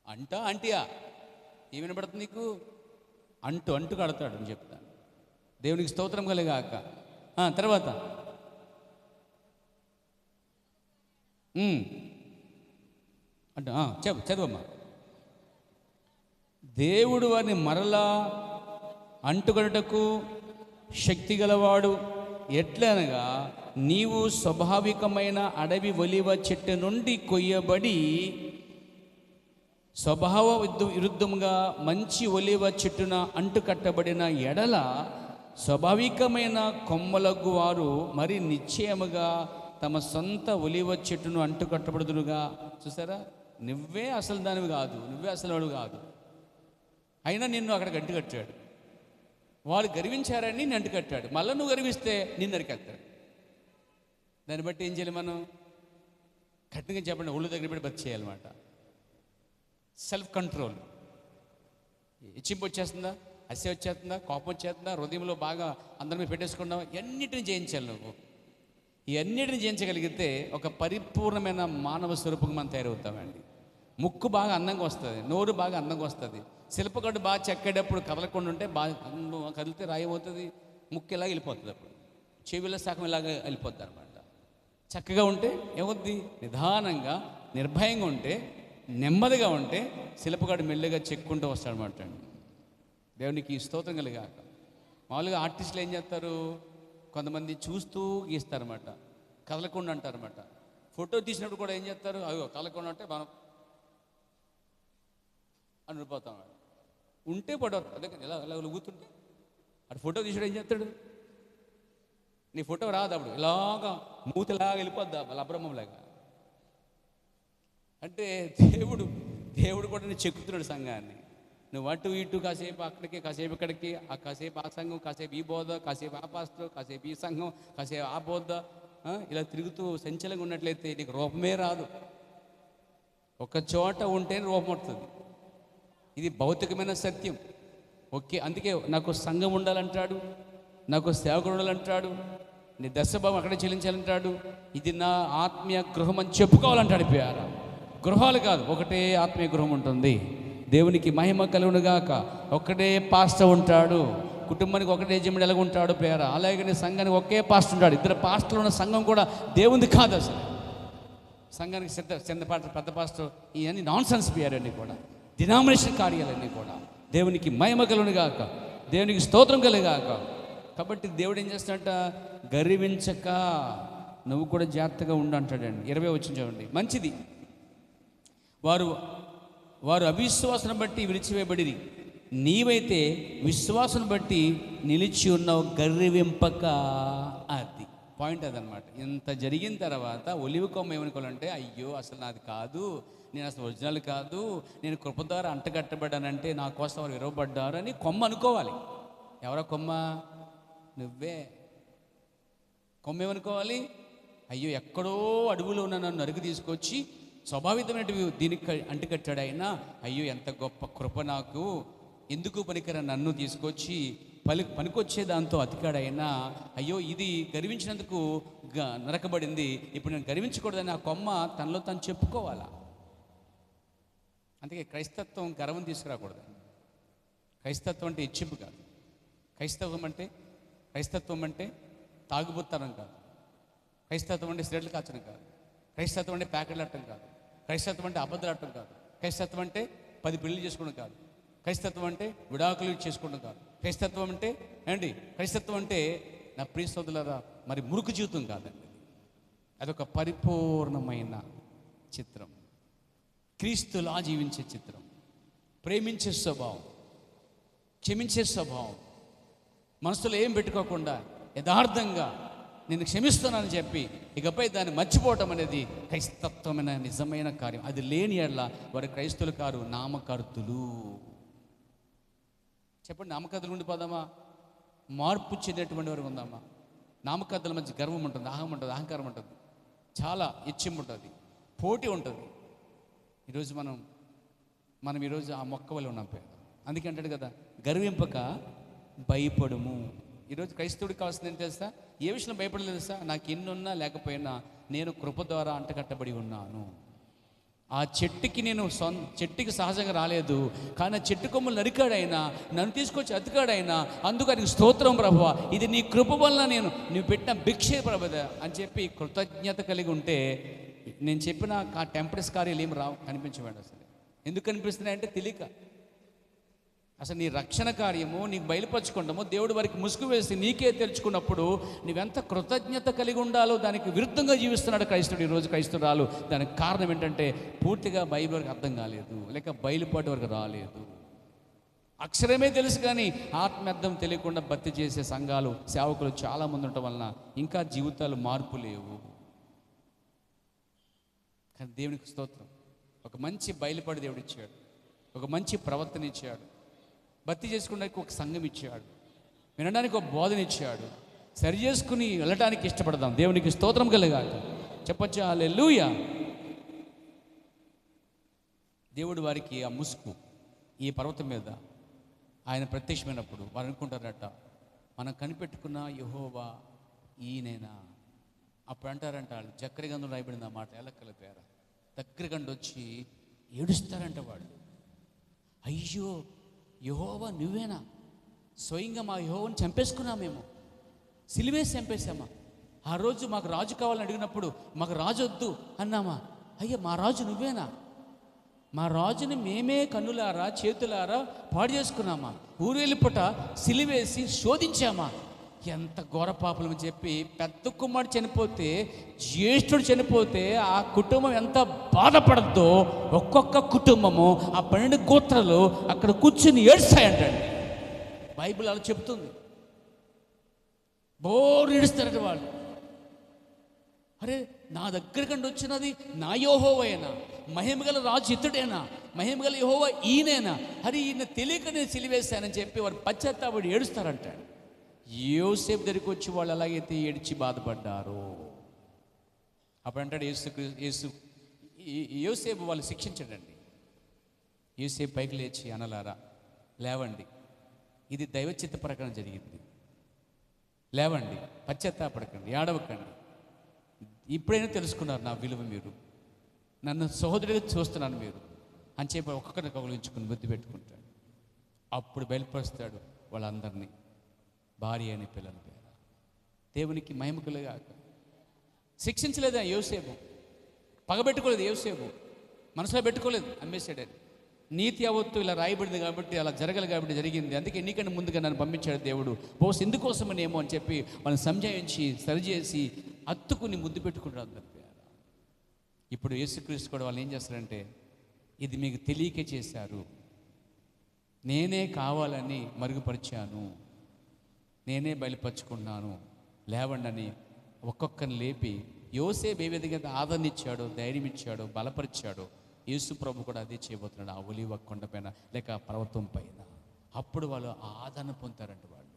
A: అంటా అంటియా ఏమి వినబడుతుంది నీకు? అంటు కడతాడు అని చెప్తాను. దేవునికి స్తోత్రం కలిగాక. తర్వాత అంటే చదువమ్మా. దేవుడు వారిని మరలా అంటుకట్టుటకు శక్తి గలవాడు. ఎట్లనగా నీవు స్వాభావికమైన అడవి ఒలివ చెట్టు నుండి కొయ్యబడి స్వభావ విరుద్ధంగా మంచి ఒలివ చెట్టున అంటుకట్టబడిన ఎడల స్వాభావికమైన కొమ్మలకు వారు మరి నిశ్చయముగా తమ సొంత ఒలివ చెట్టును అంటుకట్టబడుదురుగా. చూసారా? నువ్వే అసలు దానివి కాదు, నువ్వే అసలు వాడు కాదు, అయినా నిన్ను అక్కడికి అంటుకట్టాడు. వాళ్ళు గర్వించారని నిన్ను అంటుకట్టాడు. మళ్ళీ నువ్వు గర్విస్తే నిన్ను అరికెత్తాడు. దాన్ని బట్టి ఏం చేయాలి మనం? కఠినంగా చెప్పండి, ఒళ్ళు దగ్గర పెట్టి బతి చేయాలన్నమాట. Self control. ఇచ్చింపు వచ్చేస్తుందా, అసే వచ్చేస్తుందా, కోపం వచ్చేస్తుందా, హృదయంలో బాగా అందరి మీద పెట్టేసుకున్నావా, ఎన్నిటిని జయించాలి నువ్వు. ఇవన్నిటిని జయించగలిగితే ఒక పరిపూర్ణమైన మానవ స్వరూపంగా మనం తయారవుతామండి. ముక్కు బాగా అందంగా వస్తుంది, నోరు బాగా అందంగా వస్తుంది. శిల్పకట్టు బాగా చెక్కేటప్పుడు కదలకుండా ఉంటే బాగా కదిలితే రాయమవుతుంది, ముక్కు ఇలాగ వెళ్ళిపోతుంది. అప్పుడు చెవిలో సగం ఇలాగ వెళ్ళిపోద్ది అనమాట. చక్కగా ఉంటే ఏమవుద్ది? నిదానంగా నిర్భయంగా ఉంటే, నెమ్మదిగా ఉంటే శిల్పగాడు మెల్లిగా చెక్కుంటూ వస్తాడనమాట అండి. దేవునికి స్తోత్రం కలిగాక. మామూలుగా ఆర్టిస్టులు ఏం చేస్తారు? కొంతమంది చూస్తూ గీస్తారన్నమాట, కదలకుండా అంటారన్నమాట. ఫోటో తీసినప్పుడు కూడా ఏం చేస్తారు? అయ్యో కదలకుండా అంటే మనం అనిపోతాం. ఉంటే పడవరు అదే ఇలా ఇలా కూర్చుంటే అటు ఫోటో తీసాడు ఏం చేస్తాడు? నీ ఫోటో రాదు, అప్పుడు ఇలాగా మూతిలాగా వెళ్ళిపోద్దా లబ్రహ్మంలాగా. అంటే దేవుడు కూడా నేను చెక్కుతున్నాడు సంఘాన్ని. నువ్వు అటు ఇటు కాసేపు అక్కడికి, కాసేపు ఇక్కడికి, కాసేపు ఆ సంఘం, కాసేపు ఈ బోధ, కాసేపు ఆ పాస్టర్, కాసేపు ఈ సంఘం, కాసేపు ఆ బోధ, ఇలా తిరుగుతూ సంచలంగా ఉన్నట్లయితే నీకు రూపమే రాదు. ఒక చోట ఉంటేనే రూపం వస్తుంది. ఇది భౌతికమైన సత్యం. ఓకే, అందుకే నాకు సంఘం ఉండాలంటాడు, నాకు సేవకుడు ఉండాలంటాడు, నీ దశభావం అక్కడే చెల్లించాలంటాడు. ఇది నా ఆత్మీయ గృహం అని చెప్పుకోవాలంటాడు. ప్రియారా, గృహాలు కాదు, ఒకటే ఆత్మీయ గృహం ఉంటుంది. దేవునికి మహిమ కలుగునుగాక. ఒక్కటే పాస్టర్ ఉంటాడు, కుటుంబానికి ఒకటే జమిడి ఎలాగ ఉంటాడు ప్రియారా. అలాగే సంఘానికి ఒకే పాస్టర్ ఉంటాడు. ఇద్దరు పాస్టర్లు ఉన్న సంఘం కూడా దేవునిది కాదు అసలు. సంఘానికి పెద్ద పాస్టర్ ఇవన్నీ నాన్ సెన్స్ ప్రియారన్నీ కూడా, డినామినేషన్ కార్యాలన్నీ కూడా. దేవునికి మహిమ కలుగునుగాక, దేవునికి స్తోత్రం కలుగుగాక. కాబట్టి దేవుడు ఏం చేస్తాడంట? గర్వించక నువ్వు కూడా జాగ్రత్తగా ఉండు అంటాడండి. 20 వచ్చిన చూడండి. మంచిది, వారు అవిశ్వాసం బట్టి విడిచివేయబడిరి, నీవైతే విశ్వాసం బట్టి నిలిచి ఉన్నావు, గర్వింపక. అది పాయింట్, అదనమాట. ఇంత జరిగిన తర్వాత ఒలివ కొమ్మ ఏమనుకోవాలంటే, అయ్యో అసలు నాది కాదు, నేను అసలు ఒరిజినల్ కాదు, నేను కృప ద్వారా అంటగట్టబడ్డానంటే నా కోసం వారు విరవబడ్డారు అని కొమ్మ అనుకోవాలి. ఎవరో కొమ్మ? నువ్వే. కొమ్మ ఏమనుకోవాలి? అయ్యో ఎక్కడో అడవులో ఉన్న నన్ను అరుగు తీసుకొచ్చి స్వాభావికమైనవి దీనికి అంటుకట్టాడు ఆయన. అయ్యో ఎంత గొప్ప కృప నాకు, ఎందుకు పనికిరా నన్ను తీసుకొచ్చి పనికొచ్చే దాంతో అతికాడైనా. అయ్యో ఇది గర్వించినందుకు నరకబడింది, ఇప్పుడు నేను గర్వించకూడదని ఆ కొమ్మ తనలో తను చెప్పుకోవాలా. అందుకే క్రైస్తత్వం గర్వం తీసుకురాకూడదు. క్రైస్తత్వం అంటే ఇచ్చింపు కాదు. క్రైస్తత్వం అంటే తాగుబోత్తనం కాదు. క్రైస్తత్వం అంటే సిగరెట్లు కాచడం కాదు. క్రైస్తత్వం అంటే ప్యాకెట్లు అట్టడం కాదు. క్రైస్తత్వం అంటే అబద్ధాలు అట్టడం కాదు. క్రైస్తత్వం అంటే 10 పెళ్లి చేసుకోవడం కాదు. క్రైస్తత్వం అంటే విడాకులు చేసుకోవడం కాదు. క్రైస్తత్వం అంటే క్రైస్తత్వం అంటే నా ప్రియ సోదరులారా మరి మురుకు జీవితం కాదండి. అదొక పరిపూర్ణమైన చిత్రం, క్రీస్తులా జీవించే చిత్రం, ప్రేమించే స్వభావం, క్షమించే స్వభావం, మనసులో ఏం పెట్టుకోకుండా యథార్థంగా నేను క్షమిస్తున్నానని చెప్పి ఇకపై దాన్ని మర్చిపోవటం అనేది క్రైస్తత్వమైన నిజమైన కార్యం. అది లేని ఎడల వారు క్రైస్తవులు కారు, నామకర్తులు. చెప్పండి, నామకర్తలు ఉండిపోదామా? మార్పు చెందేటువంటి వారు ఉందామా? నామకర్తల మధ్య గర్వం ఉంటుంది, అహంకారం ఉంటుంది, చాలా ఇచ్చింపు ఉంటుంది, పోటీ ఉంటుంది. ఈరోజు మనం మనం ఈరోజు ఆ మొక్క వల్ల ఉన్నాం పేరు. అందుకే అంటాడు కదా, గర్వింపక భయపడుము. ఈరోజు క్రైస్తవుడికి కావాల్సింది ఏం తెలుసా? ఏ విషయంలో భయపడలేదు తెలుసా? నాకు ఎన్నున్నా లేకపోయినా నేను కృప ద్వారా అంటకట్టబడి ఉన్నాను. ఆ చెట్టుకి నేను చెట్టుకి సహజంగా రాలేదు, కానీ ఆ చెట్టు కొమ్మలు నరికాడైనా, నన్ను తీసుకొచ్చి అతికాడైనా, అందుకు ఆయనకు స్తోత్రం ప్రభువా, ఇది నీ కృప వల్ల నువ్వు పెట్టిన భిక్షే ప్రభుదా అని చెప్పి కృతజ్ఞత కలిగి ఉంటే, నేను చెప్పిన ఆ టెంపరస్ కార్యాలు ఏమి రావు, కనిపించవేండి. అసలు ఎందుకు కనిపిస్తున్నాయంటే తెలియక. అసలు నీ రక్షణ కార్యము నీకు బయలుపరచుకుంటాము, దేవుడి వారికి ముసుగు వేసి నీకే తెలుసుకున్నప్పుడు నువ్వెంత కృతజ్ఞత కలిగి ఉండాలో దానికి విరుద్ధంగా జీవిస్తున్నాడు క్రైస్తవుడు ఈరోజు, క్రైస్తవురాలు. దానికి కారణం ఏంటంటే పూర్తిగా బైబిల్ వరకు అర్థం కాలేదు, లేక బయలుపాటు వరకు రాలేదు. అక్షరమే తెలుసు కానీ ఆత్మర్థం తెలియకుండా భక్తి చేసే సంఘాలు, సేవకులు చాలామంది ఉండటం వలన ఇంకా జీవితాలు మార్పు లేవు. కానీ దేవునికి స్తోత్రం, ఒక మంచి బయలుపాటు దేవుడు ఇచ్చాడు, ఒక మంచి ప్రవర్తన ఇచ్చాడు, భక్తి చేసుకోవడానికి ఒక సంఘం ఇచ్చాడు, వినడానికి ఒక బోధన ఇచ్చాడు. సరి చేసుకుని వెళ్ళటానికి ఇష్టపడదాం. దేవునికి స్తోత్రం కలగాలి. చెప్పొచ్చు హల్లెలూయా. దేవుడు వారికి ఆ ముసుగు ఈ పర్వతం మీద ఆయన ప్రత్యక్షమైనప్పుడు వారు అనుకుంటారట, మనం కనిపెట్టుకున్న యెహోవా ఈయనేనా. అప్పుడు అంటారంట, వాళ్ళు జక్కరి గంధం రాయబడింది ఆ మాట, ఎలక్కల పేర దగ్గర గండి వచ్చి ఏడుస్తారంట వాళ్ళు. అయ్యో యెహోవా నువ్వేనా? స్వయంగా మా యెహోవాని చంపేసుకున్నామేమో, సిలువేసి చంపేశామా? ఆ రోజు మాకు రాజు కావాలని అడిగినప్పుడు మాకు రాజు వద్దు అన్నామా? అయ్యా మా రాజు నువ్వేనా? మా రాజుని మేమే కన్నులారా చేతులారా పాడు చేసుకున్నామా? ఊరు వెళ్ళిపుట సిలువేసి శోధించామా? ఎంత ఘోర పాపలం అని చెప్పి పెద్ద కుమారుడు చనిపోతే, జ్యేష్ఠుడు చనిపోతే ఆ కుటుంబం ఎంత బాధపడద్దో, ఒక్కొక్క కుటుంబము ఆ 12 గోత్రాలు అక్కడ కూర్చుని ఏడుస్తాయంటండి. బైబిల్ అలా చెప్తుంది. బోరు ఏడుస్తారట వాళ్ళు. అరే నా దగ్గరకండి వచ్చినది నా యెహోవాయేనా? మహిమగల రాజు ఇతడేనా? మహిమగల యెహోవా ఈయనేనా? అరే ఈయన తెలియక నేను సిలివేశానని చెప్పి వారు పశ్చాత్తాపడి ఏడుస్తారంట. యోసేపు దగ్గరికి వచ్చి వాళ్ళు ఎలాగైతే ఏడ్చి బాధపడ్డారో, అప్పుడు అంటాడు యోసేపు వాళ్ళు శిక్షించడండి. యోసేపు పైకి లేచి, అనలారా లేవండి, ఇది దైవ చిత్త ప్రకారం జరిగింది, లేవండి, పశ్చాత్తాపడకండి, ఏడవకండి. ఇప్పుడైనా తెలుసుకున్నారు నా విలువ, మీరు నన్ను సహోదరుడిగా చూస్తున్నాను మీరు అని చెప్పి ఒక్కొక్కరిని కౌలించుకుని బుద్ధి పెట్టుకుంటాడు. అప్పుడు బయలుపరుస్తాడు వాళ్ళందరినీ, భార్య అని పిల్లల పేరు. దేవునికి మహిమకులుగాక. శిక్షించలేదు యోసేపు, పగబెట్టుకోలేదు యోసేపు, మనసులో పెట్టుకోలేదు, అమ్మేశాడని. నీతి యావత్తు ఇలా రాయబడింది కాబట్టి, అలా జరగదు కాబట్టి జరిగింది. అందుకే నీకన్నా ముందుగా నన్ను పంపించాడు దేవుడు, బహుశా ఎందుకోసమనేమో అని చెప్పి వాళ్ళని సంజాయించి సరిచేసి అత్తుకుని ముద్దు పెట్టుకుంటారు అందరి పేరు. ఇప్పుడు యేసుక్రీస్తు కూడా వాళ్ళు ఏం చేస్తారంటే, ఇది మీకు తెలియకే చేశారు, నేనే కావాలని మరుగుపరిచాను, నేనే బయలుపరుచుకున్నాను, లేవండి అని ఒక్కొక్కరిని లేపి, యోసేపు ఏ విధంగా ఆదరణ ఇచ్చాడో, ధైర్యం ఇచ్చాడో, బలపరిచాడో, యేసు ప్రభు కూడా అదే చేయబోతున్నాడు ఆ ఒలీవ కొండ పైన లేక పర్వతం పైన. అప్పుడు వాళ్ళు ఆదరణ పొందుతారంట. వాళ్ళు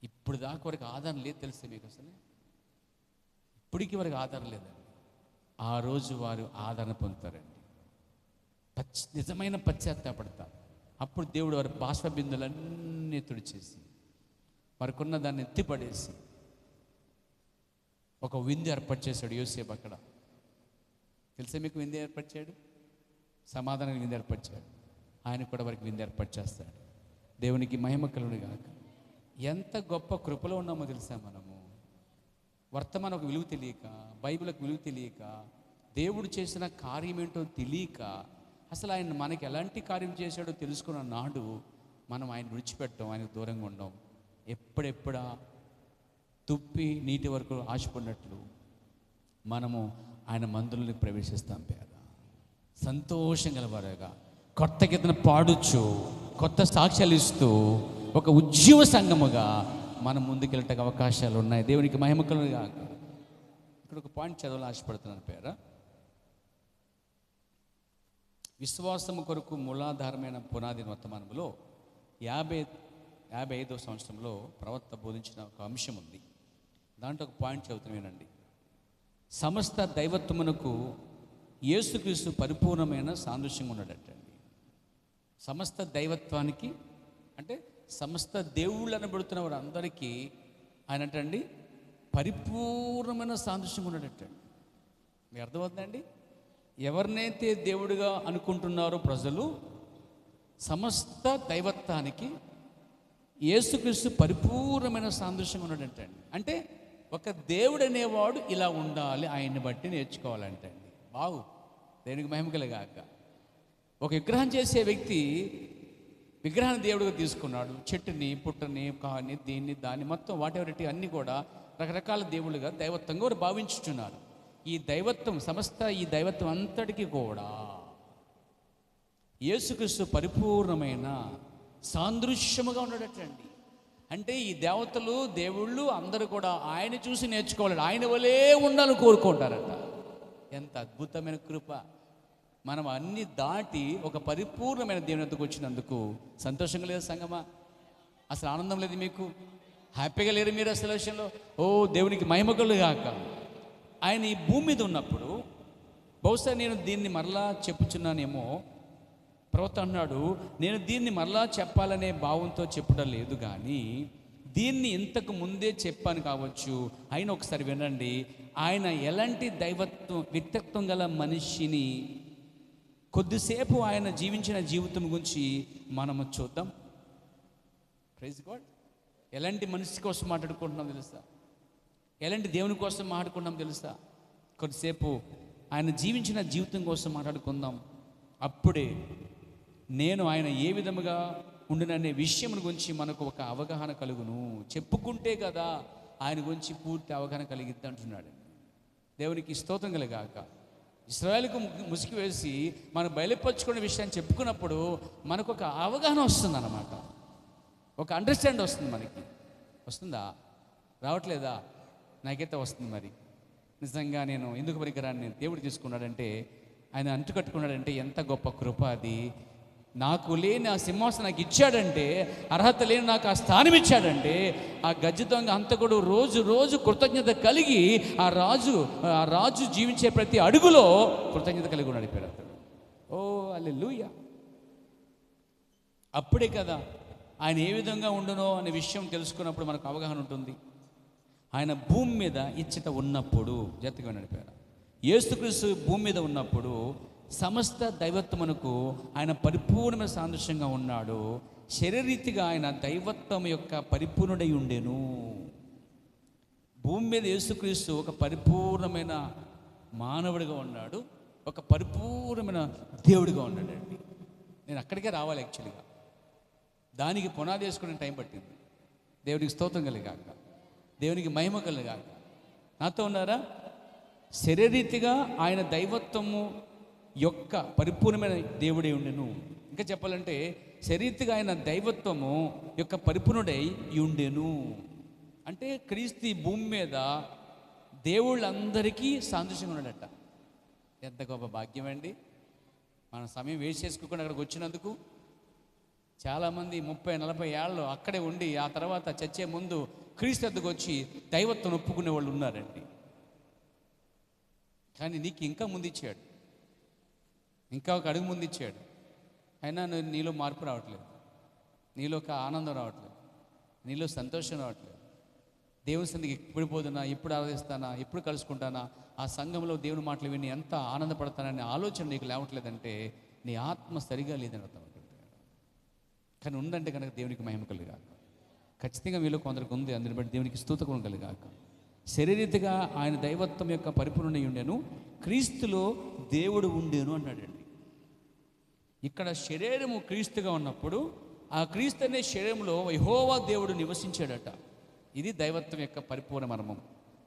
A: ఇప్పుడు దాకా వరకు ఆదరణ లేదు, తెలిస్తే మీకు అసలు ఇప్పటికీ వరకు ఆదరణ లేదండి. ఆ రోజు వారు ఆదరణ పొందుతారండి, నిజమైన పశ్చాత్తాపడతారు. అప్పుడు దేవుడు వారి బాష్ప బిందులన్నీ తుడిచేసి వారికి ఉన్న దాన్ని ఎత్తిపడేసి ఒక విందు ఏర్పాటు చేశాడు యోసేపు. అక్కడ తెలిసే మీకు విందు ఏర్పరిచాడు, సమాధానానికి విందు ఏర్పరిచాడు. ఆయన కూడా వారికి విందు ఏర్పాటు చేస్తాడు. దేవునికి మహిమ కలుగును గాక. ఎంత గొప్ప కృపలో ఉన్నామో తెలుసా మనము. వర్తమానం ఒక విలువ తెలియక, బైబిల్కి విలువ తెలియక, దేవుడు చేసిన కార్యం ఏంటో తెలియక, అసలు ఆయన మనకి ఎలాంటి కార్యం చేశాడో తెలుసుకున్న నాడు మనం ఆయన విడిచిపెట్టాం, ఆయనకు దూరంగా ఉండం. ఎప్పుడెప్పుడా తుప్పి నీటి వరకు ఆశపడినట్లు మనము ఆయన మందులని ప్రవేశిస్తాం పేద సంతోషం గలవారుగా, కొత్త గీతను పాడుచు, కొత్త సాక్ష్యాలు ఇస్తూ ఒక ఉజ్జీవ సంఘముగా మనం ముందుకెళ్ళటానికి అవకాశాలు ఉన్నాయి. దేవునికి మహిమ కలుగును గాక. ఇక్కడ ఒక పాయింట్ చదవాలని ఆశపడుతున్నాను పేర. విశ్వాసము కొరకు మూలాధారమైన పునాది వర్తమానంలో 55వ సంవత్సరంలో ప్రవక్త బోధించిన ఒక అంశం ఉంది. దాంట్లో ఒక పాయింట్ చదువుతున్నానండి. సమస్త దైవత్వమునకు యేసుక్రీస్తు పరిపూర్ణమైన సాదృశ్యంగా ఉన్నాడటండి. సమస్త దైవత్వానికి అంటే సమస్త దేవుళ్ళు అనబడుతున్న వారు అందరికీ ఆయన అంటండి పరిపూర్ణమైన సాదృశ్యంగా ఉన్నాడటండి. మీకు అర్థమవుతుందండి? ఎవరినైతే దేవుడిగా అనుకుంటున్నారో ప్రజలు, సమస్త దైవత్వానికి యేసుక్రీస్తు పరిపూర్ణమైన సాదృశ్యంగా ఉన్నాడంటండి. అంటే ఒక దేవుడు అనేవాడు ఇలా ఉండాలి, ఆయన్ని బట్టి నేర్చుకోవాలంటండి. బాగు దేనికి మహిమ కలుగాక. ఒక విగ్రహం చేసే వ్యక్తి విగ్రహాన్ని దేవుడిగా తీసుకున్నాడు. చెట్టుని, పుట్టని, కాని, దీన్ని, దాన్ని మొత్తం వాటెవరిటీ అన్నీ కూడా రకరకాల దేవుళ్ళుగా దైవత్వంగా వారు భావించుతున్నారు. ఈ దైవత్వం సమస్త ఈ దైవత్వం అంతటికీ కూడా యేసుక్రీస్తు పరిపూర్ణమైన సాదృశ్యముగా ఉన్నాడటండి. అంటే ఈ దేవతలు దేవుళ్ళు అందరూ కూడా ఆయన చూసి నేర్చుకోవాలి, ఆయన వలే ఉండాలని కోరుకుంటారట. ఎంత అద్భుతమైన కృప! మనం అన్ని దాటి ఒక పరిపూర్ణమైన దేవుని వద్దకు వచ్చినందుకు సంతోషంగా లేదు సంగమా? అసలు ఆనందం లేదు మీకు? హ్యాపీగా లేరు మీరు అసలు విషయంలో? ఓ దేవునికి మహిమ కలుగాక. ఆయన ఈ భూమి మీద ఉన్నప్పుడు బహుశా నేను దీన్ని మరలా చెప్పుచున్నానేమో, ప్రవక్త అన్నాడు నేను దీన్ని మరలా చెప్పాలనే భావంతో చెప్పడం లేదు, కానీ దీన్ని ఇంతకు ముందే చెప్పాను కావచ్చు. ఆయన ఒకసారి వినండి. ఆయన ఎలాంటి దైవత్వం వ్యక్తిత్వం గల మనిషిని కొద్దిసేపు ఆయన జీవించిన జీవితం గురించి మనము చూద్దాం. Praise God. ఎలాంటి మనిషి కోసం మాట్లాడుకుంటున్నాం తెలుసా? ఎలాంటి దేవుని కోసం మాట్లాడుకుంటున్నాం తెలుసా? కొద్దిసేపు ఆయన జీవించిన జీవితం కోసం మాట్లాడుకుందాం. అప్పుడే నేను ఆయన ఏ విధముగా ఉండిననే విషయం గురించి మనకు ఒక అవగాహన కలుగును. చెప్పుకుంటే కదా ఆయన గురించి పూర్తి అవగాహన కలిగిద్ది అంటున్నాడు. దేవునికి స్తోత్రం కలుగాక. ఇశ్రాయేలుకు ముసుగు వేసి మనం బయలుపరుచుకునే విషయాన్ని చెప్పుకున్నప్పుడు మనకు ఒక అవగాహన వస్తుంది అన్నమాట. ఒక అండర్స్టాండ్ వస్తుంది. మనకి వస్తుందా? రావట్లేదా? నాకైతే వస్తుంది. మరి నిజంగా నేను ఎందుకు పరికరాన్ని దేవుడు తీసుకున్నాడంటే, ఆయన అంటుకట్టుకున్నాడంటే ఎంత గొప్ప కృప అది. నాకు లేని ఆ సింహాసనం నాకు ఇచ్చాడంటే, అర్హత లేని నాకు ఆ స్థానం ఇచ్చాడంటే, ఆ గజ్జి దొంగ హంతకుడు రోజు రోజు కృతజ్ఞత కలిగి ఆ రాజు జీవించే ప్రతి అడుగులో కృతజ్ఞత కలిగి ఉన్నాడు పేరు అతడు. ఓ హల్లెలూయా. అప్పుడే కదా ఆయన ఏ విధంగా ఉండునో అనే విషయం తెలుసుకున్నప్పుడు మనకు అవగాహన ఉంటుంది. ఆయన భూమి మీద ఇచ్చట ఉన్నప్పుడు జాగ్రత్తగా నడిపారు. యేసుక్రీస్తు భూమి మీద ఉన్నప్పుడు సమస్త దైవత్వమునకు ఆయన పరిపూర్ణ సాదృశ్యంగా ఉన్నాడు. శరీరీతిగా ఆయన దైవత్వం యొక్క పరిపూర్ణుడై ఉండెను. భూమి మీద యేసుక్రీస్తు ఒక పరిపూర్ణమైన మానవుడిగా ఉన్నాడు, ఒక పరిపూర్ణమైన దేవుడిగా ఉన్నాడండి. నేను అక్కడికే రావాలి యాక్చువల్గా. దానికి పునాది వేసుకునే టైం పట్టింది. దేవునికి స్తోత్రం కలిగాక, దేవునికి మహిమ కలిగాక. నాతో ఉన్నారా? శరీరీతిగా ఆయన దైవత్వము యొక్క పరిపూర్ణమైన దేవుడై ఉండెను. ఇంకా చెప్పాలంటే శరీరీతిగా ఆయన దైవత్వము యొక్క పరిపూర్ణుడై ఉండెను. అంటే క్రీస్తు భూమి మీద దేవుళ్ళందరికీ సాదృశ్యంగా ఉన్నాడట. ఎంత గొప్ప భాగ్యం అండి. మన సమయం వేస్ట్ చేసుకోకుండా అక్కడికి వచ్చినందుకు. చాలామంది 30-40 ఏళ్ళు అక్కడే ఉండి ఆ తర్వాత చచ్చే ముందు క్రీస్తు వద్దకు వచ్చి దైవత్వం ఒప్పుకునే వాళ్ళు ఉన్నారండి. కానీ నీకు ఇంకా ముందు ఇచ్చాడు, ఇంకా ఒక అడుగు ముందు ఇచ్చాడు. అయినా నీలో మార్పు రావట్లేదు, నీలో ఒక ఆనందం రావట్లేదు, నీలో సంతోషం రావట్లేదు. దేవుని సన్నిధికి ఎప్పుడు పోతున్నా, ఎప్పుడు ఆరాధిస్తానా, ఎప్పుడు కలుసుకుంటానా, ఆ సంఘంలో దేవుని మాటలు విని ఎంత ఆనందపడతాననే ఆలోచన నీకు లేవట్లేదంటే నీ ఆత్మ సరిగా లేదని అర్థం. కానీ ఉందంటే కనుక దేవునికి మహిమ కలుగాక. ఖచ్చితంగా మీలో కొందరికి ఉంది, అందుని బట్టి దేవునికి స్తుతించడం కలుగాక. శరీరీతిగా ఆయన దైవత్వం యొక్క పరిపూర్ణుడై ఉండెను, క్రీస్తులో దేవుడు ఉండేను అన్నాడండి. ఇక్కడ శరీరము క్రీస్తుగా ఉన్నప్పుడు ఆ క్రీస్తు అనే శరీరంలో యెహోవా దేవుడు నివసించాడట. ఇది దైవత్వం యొక్క పరిపూర్ణ మర్మం.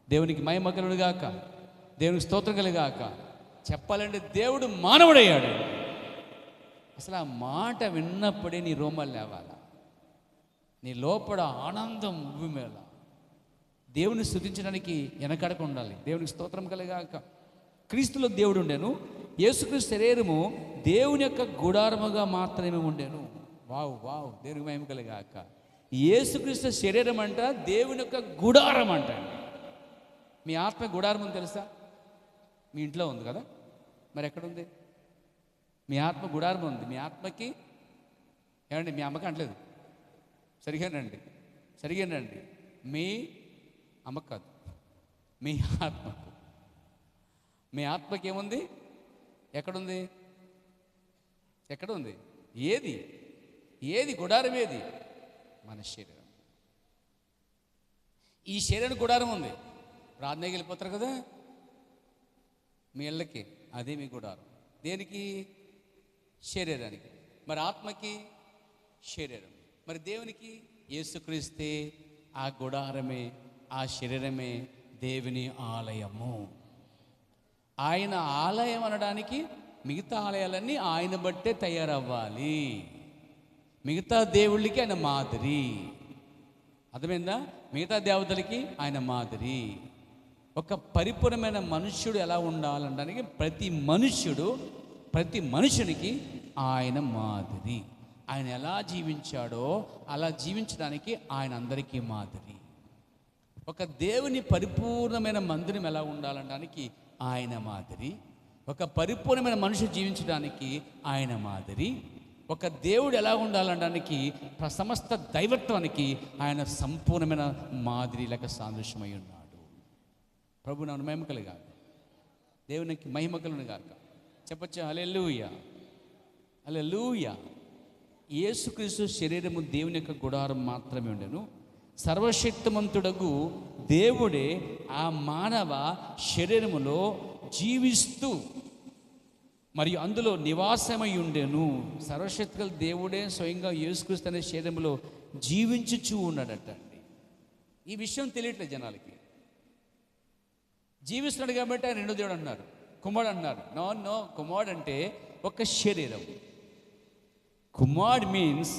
A: దేవునికి మహిమ కలుగాక, దేవునికి స్తోత్రం కలుగాక. చెప్పాలంటే దేవుడు మానవుడయ్యాడు. అసలు ఆ మాట విన్నప్పుడే నీ రోమాలు లేవాలా, నీ లోపల ఆనందం ఉవ్విమేళ. దేవుని స్తుతించడానికి వెనకడక ఉండాలి. దేవునికి స్తోత్రం కలుగాక. క్రీస్తులో దేవుడు ఉండెను, యేసుక్రీస్తు శరీరము దేవుని యొక్క గుడారముగా మాత్రమే ఉండెను. వావ్ వావ్, దేవునికి మహిమ కలుగాక. యేసుక్రీస్తు శరీరం అంట దేవుని యొక్క గుడారం అంట. మీ ఆత్మ గుడారం ఉంది తెలుసా? మీ ఇంట్లో ఉంది కదా, మరి ఎక్కడుంది? మీ ఆత్మ గుడారం ఉంది. మీ ఆత్మకి ఏమండి మీ అమ్మకి అంటలేదు, సరిగానండి మీ అమ్మకు కాదు, మీ ఆత్మకు. మీ ఆత్మకి ఏముంది? ఎక్కడుంది? ఏది గుడారం? ఏది? మన శరీరం. ఈ శరీరం గుడారం ఉంది. ప్రార్థనకి వెళ్ళిపోతారు కదా మీ ఇళ్ళకి, అదే మీ గుడారం. దేనికి? శరీరానికి. మరి ఆత్మకి శరీరం. మరి దేవునికి యేసుక్రీస్తే ఆ గుడారమే, ఆ శరీరమే దేవుని ఆలయము. ఆయన ఆలయం అనడానికి మిగతా ఆలయాలన్నీ ఆయన బట్టే తయారవ్వాలి. మిగతా దేవుళ్ళకి ఆయన మాదిరి. అర్థమైందా? మిగతా దేవతలకి ఆయన మాదిరి. ఒక పరిపూర్ణమైన మనుష్యుడు ఎలా ఉండాలనడానికి ప్రతి మనుషునికి ఆయన మాదిరి. ఆయన ఎలా జీవించాడో అలా జీవించడానికి ఆయన అందరికీ మాదిరి. ఒక దేవుని పరిపూర్ణమైన మందిరం ఎలా ఉండాలనడానికి ఆయన మాదిరి. ఒక పరిపూర్ణమైన మనిషి జీవించడానికి ఆయన మాదిరి. ఒక దేవుడు ఎలా ఉండాలనడానికి సమస్త దైవత్వానికి ఆయన సంపూర్ణమైన మాదిరి లేక సాదృశ్యమై ఉన్నాడు. ప్రభు నామమునకు మహిమ కలుగాక, దేవునికి మహిమ కలుగును గాక. చెప్పొచ్చా? హల్లెలూయా, హల్లెలూయా. యేసుక్రీస్తు శరీరము దేవుని యొక్క గుడారం మాత్రమే ఉండెను. సర్వశక్తిమంతుడగు దేవుడే ఆ మానవ శరీరములో జీవిస్తూ మరియు అందులో నివాసమై ఉండెను. సర్వశక్తిగల దేవుడే స్వయంగా యేసుక్రీస్తు అనే శరీరంలో జీవించుచూ ఉన్నాడట అండి. ఈ విషయం తెలియట్లేదు జనాలకి. జీవిస్తున్నాడు కాబట్టి ఆయన రెండో దేవుడు అన్నారు, కుమారుడు అన్నారు. నో, కుమారుడు అంటే ఒక శరీరం. కుమారుడు మీన్స్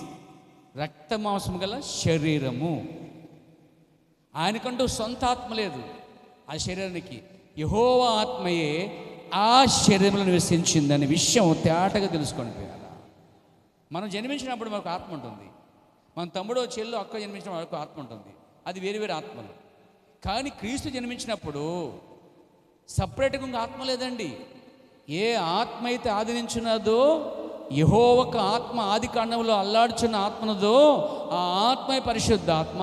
A: రక్త మాంసం గల శరీరము. ఆయనకంటూ సొంత ఆత్మ లేదు. ఆ శరీరానికి యెహోవా ఆత్మయే ఆ శరీరంలో నివసించిందనే విషయం తేటగా తెలుసుకొని పోయాలి. మనం జన్మించినప్పుడు మనకు ఆత్మ ఉంటుంది. మన తమ్ముడు చెల్లు అక్క జన్మించిన వాళ్ళకు ఆత్మ ఉంటుంది. అది వేరు ఆత్మలు. కానీ క్రీస్తు జన్మించినప్పుడు సపరేట్గా ఇంకా ఆత్మ లేదండి. ఏ ఆత్మ అయితే ఆదరించినదో, యెహోవాకు ఆత్మ ఆది కాండంలో అల్లాడుచున్న ఆత్మనదో, ఆ ఆత్మ పరిశుద్ధాత్మ,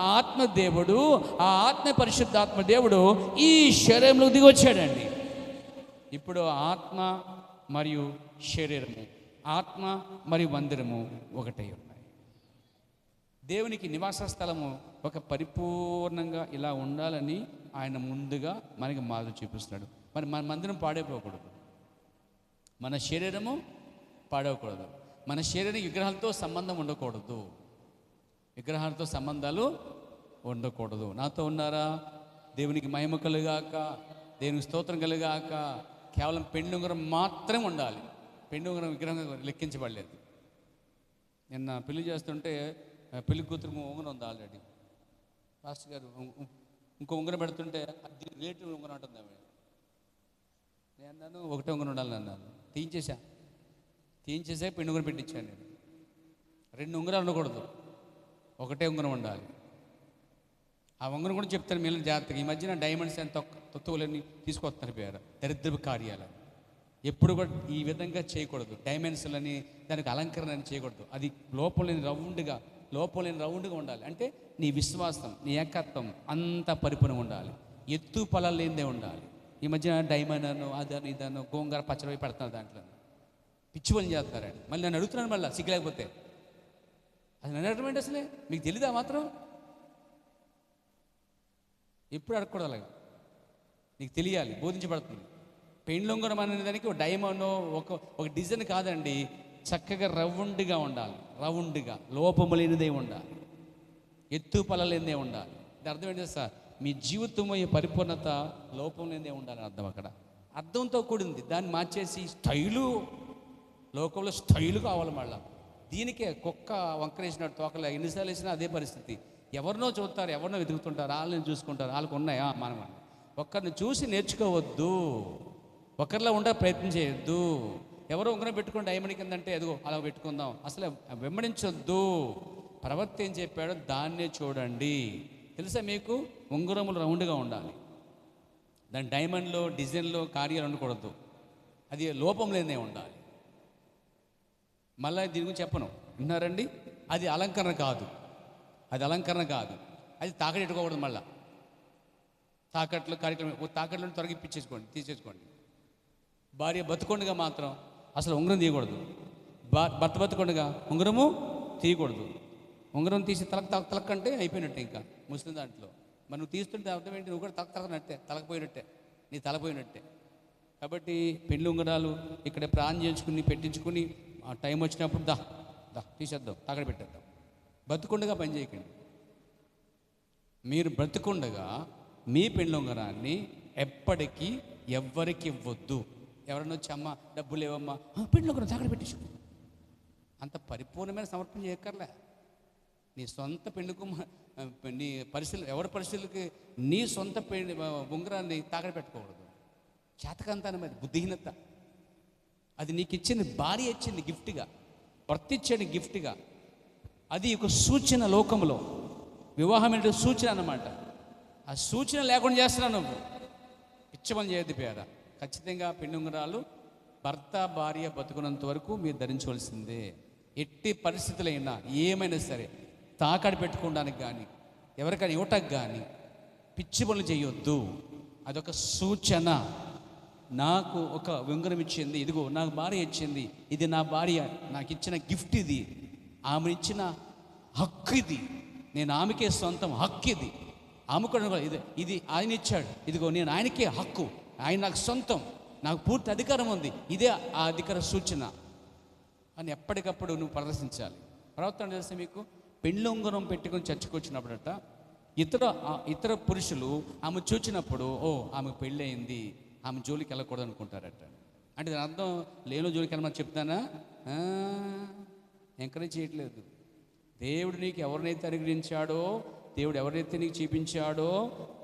A: ఆ ఆత్మ దేవుడు, ఆ ఆత్మ పరిశుద్ధాత్మ దేవుడు ఈ శరీరంలో దిగి వచ్చాడండి. ఇప్పుడు ఆత్మ మరియు శరీరము, ఆత్మ మరియు మందిరము ఒకటై ఉన్నాయి. దేవునికి నివాస స్థలము ఒక పరిపూర్ణంగా ఇలా ఉండాలని ఆయన ముందుగా మనకి మాదిరి చూపిస్తున్నాడు. మరి మన మందిరం పాడైపోకూడదు, మన శరీరము పాడవకూడదు, మన శరీరం విగ్రహాలతో సంబంధం ఉండకూడదు, విగ్రహాలతో సంబంధాలు ఉండకూడదు. నాతో ఉన్నారా? దేవునికి మహిమ కలుగాక, దేవునికి స్తోత్రం కలుగాక. కేవలం పెండ్లి ఉంగరం మాత్రం ఉండాలి. పెండ్లి ఉంగరం విగ్రహం లెక్కించబడలేదు. నిన్న పెళ్లి చేస్తుంటే పెళ్లి కూతురు ఉంగరం ఉంది ఆల్రెడీ. పాస్టర్ గారు ఇంకో ఉంగరం పెడుతుంటే అది రేటు ఉంగరం ఉంటుంది. నేను అన్నాను ఒకటే ఉంగరం ఉండాలని అన్నాను. తీయించేసే పెండు ఉంగరం పెట్టించాను నేను. 2 ఉంగరాలు ఉండకూడదు, ఒకటే ఉంగరం ఉండాలి. ఆ ఉంగరం కూడా చెప్తాను మీరు జాగ్రత్తగా. ఈ మధ్యన డైమండ్స్ అని తొత్తువులని తీసుకొస్తున్నారు పేరు దరిద్రపు కార్యాలు. ఎప్పుడు కూడా ఈ విధంగా చేయకూడదు. డైమండ్స్లని దానికి అలంకరణ అని చేయకూడదు. అది లోపల లేని రౌండ్గా ఉండాలి. అంటే నీ విశ్వాసం, నీ ఏకత్వం అంతా పరిపూర్ణంగా ఉండాలి. ఎత్తు పొలాలు లేనిదే ఉండాలి. ఈ మధ్య డైమండ్ అను అదను ఇదను గోంగూర పచ్చడి పెడుతున్నారు. దాంట్లో పిచ్చి పని చేస్తారండి. మళ్ళీ నన్ను అడుగుతున్నాను, మళ్ళీ సిగ్గులేకపోతే అది నన్ను అడగమంటే అసలే మీకు తెలీదా మాత్రం? ఎప్పుడు అడగకూడదు అలాగా. నీకు తెలియాలి, బోధించబడుతుంది. పెండ్లొంగరం అనే దానికి ఒక డైమండ్ ఒక డిజైన్ కాదండి. చక్కగా రౌండ్గా ఉండాలి. రౌండ్గా లోపము లేనిదే ఉండాలి, ఎత్తు పొలలేనిదే ఉండాలి. ఇది అర్థం ఏంటి సార్? మీ జీవితము ఈ పరిపూర్ణత లోపం లేనిదే ఉండాలని అర్థం. అక్కడ అర్థంతో కూడింది. దాన్ని మార్చేసి స్టైలు, లోకంలో స్టైలు కావాలి. మళ్ళీ దీనికే కుక్క వంకరేసినట్టు తోకలే ఎన్నిసార్లు వేసినా అదే పరిస్థితి. ఎవరినో చూస్తారు, ఎవరినో వెతుకుతుంటారు, వాళ్ళని చూసుకుంటారు. వాళ్ళకు ఉన్నాయా? మనం ఒక్కరిని చూసి నేర్చుకోవద్దు, ఒకరిలో ఉండే ప్రయత్నం చేయొద్దు. ఎవరో ఉంగరం పెట్టుకుని డైమండ్ కిందంటే ఎదుగో అలా పెట్టుకుందాం, అసలు వెంబడించొద్దు. ప్రవక్త ఏం చెప్పాడో దాన్నే చూడండి. తెలుసా మీకు? ఉంగరములు రౌండ్గా ఉండాలి. దాని డైమండ్లో డిజైన్లో కార్యాలు ఉండకూడదు. అది లోపం లేదే ఉండాలి. మళ్ళీ దీని గురించి చెప్పను. విన్నారండి? అది అలంకరణ కాదు, అది అలంకరణ కాదు, అది తాకడెట్టుకోకూడదు. మళ్ళీ తాకట్లు కార్యక్రమం తాకట్లను త్వరగా ఇప్పించేసుకోండి, తీసేసుకోండి. భార్య బతుకొండగా మాత్రం అసలు ఉంగరం తీయకూడదు. భర్త బతుకొండగా ఉంగరము తీయకూడదు. ఉంగరం తీసి తలక్ అంటే అయిపోయినట్టే. ఇంకా ముస్లిం దాంట్లో మరి నువ్వు తీస్తుంటే అర్థం ఏంటి? నువ్వు కూడా తలనట్టే, తలకపోయినట్టే, నీ తలపోయినట్టే. కాబట్టి పెళ్లి ఉంగరాలు ఇక్కడ ప్రాణం చేయించుకుని పెట్టించుకుని ఆ టైం వచ్చినప్పుడు దా తీసేద్దాం, తాకడ పెట్టేద్దాం. బతుకుండగా పని చేయకండి. మీరు బ్రతుకుండగా మీ పెళ్లి ఉంగరాన్ని ఎప్పటికీ ఎవ్వరికి ఇవ్వద్దు. ఎవరన్నా వచ్చి అమ్మ డబ్బులు లేవమ్మా, పెళ్లి ఉంగరం తాకడ పెట్టించు, అంత పరిపూర్ణమైన సమర్పణ చేయక్కర్లే. నీ సొంత పెళ్లికు నీ పరిస్థితులు ఎవరి పరిస్థితులకి నీ సొంత పెళ్లి ఉంగరాన్ని తాకడ పెట్టుకోకూడదు. చేతకంతానం, అది బుద్ధిహీనత. అది నీకు ఇచ్చింది భార్య ఇచ్చింది గిఫ్ట్గా, భర్త ఇచ్చాడు గిఫ్ట్గా. అది ఒక సూచన లోకంలో. వివాహం అంటే సూచన అన్నమాట. ఆ సూచన లేకుండా చేస్తున్నావు నువ్వు. పిచ్చమని చేయద్దు పేర. ఖచ్చితంగా పెళ్లి ఉంగరాలు భర్త భార్య బతుకున్నంత వరకు మీరు ధరించవలసిందే. ఎట్టి పరిస్థితులైనా ఏమైనా సరే తాకడి పెట్టుకోవడానికి కానీ ఎవరికైనా ఇవ్వటానికి కానీ పిచ్చి పనులు చేయొద్దు. అదొక సూచన. నాకు ఒక ఉంగరం ఇచ్చింది, ఇదిగో నాకు భార్య ఇచ్చింది, ఇది నా భార్య నాకు ఇచ్చిన గిఫ్ట్, ఇది ఆమె ఇచ్చిన హక్కు, ఇది నేను ఆమెకే సొంతం హక్కు, ఇది ఆమె కూడా ఇది ఆయన ఇచ్చాడు, ఇదిగో నేను ఆయనకే హక్కు, ఆయన నాకు సొంతం, నాకు పూర్తి అధికారం ఉంది, ఇదే ఆ అధికార సూచన అని ఎప్పటికప్పుడు నువ్వు ప్రదర్శించాలి. ప్రవర్తన చేస్తే మీకు పెళ్ళి ఉంగరం పెట్టుకొని చర్చకు వచ్చినప్పుడట ఇతర పురుషులు ఆమె చూచినప్పుడు ఆమెకు పెళ్ళి అయింది, ఆమె జోలికి వెళ్ళకూడదు అనుకుంటారట. అంటే దాని అర్థం లేను జోలికి వెళ్ళమని చెప్తానా? ఎంకరేజ్ చేయట్లేదు. దేవుడు నీకు ఎవరినైతే అనుగ్రహించాడో, దేవుడు ఎవరైతే నీకు చూపించాడో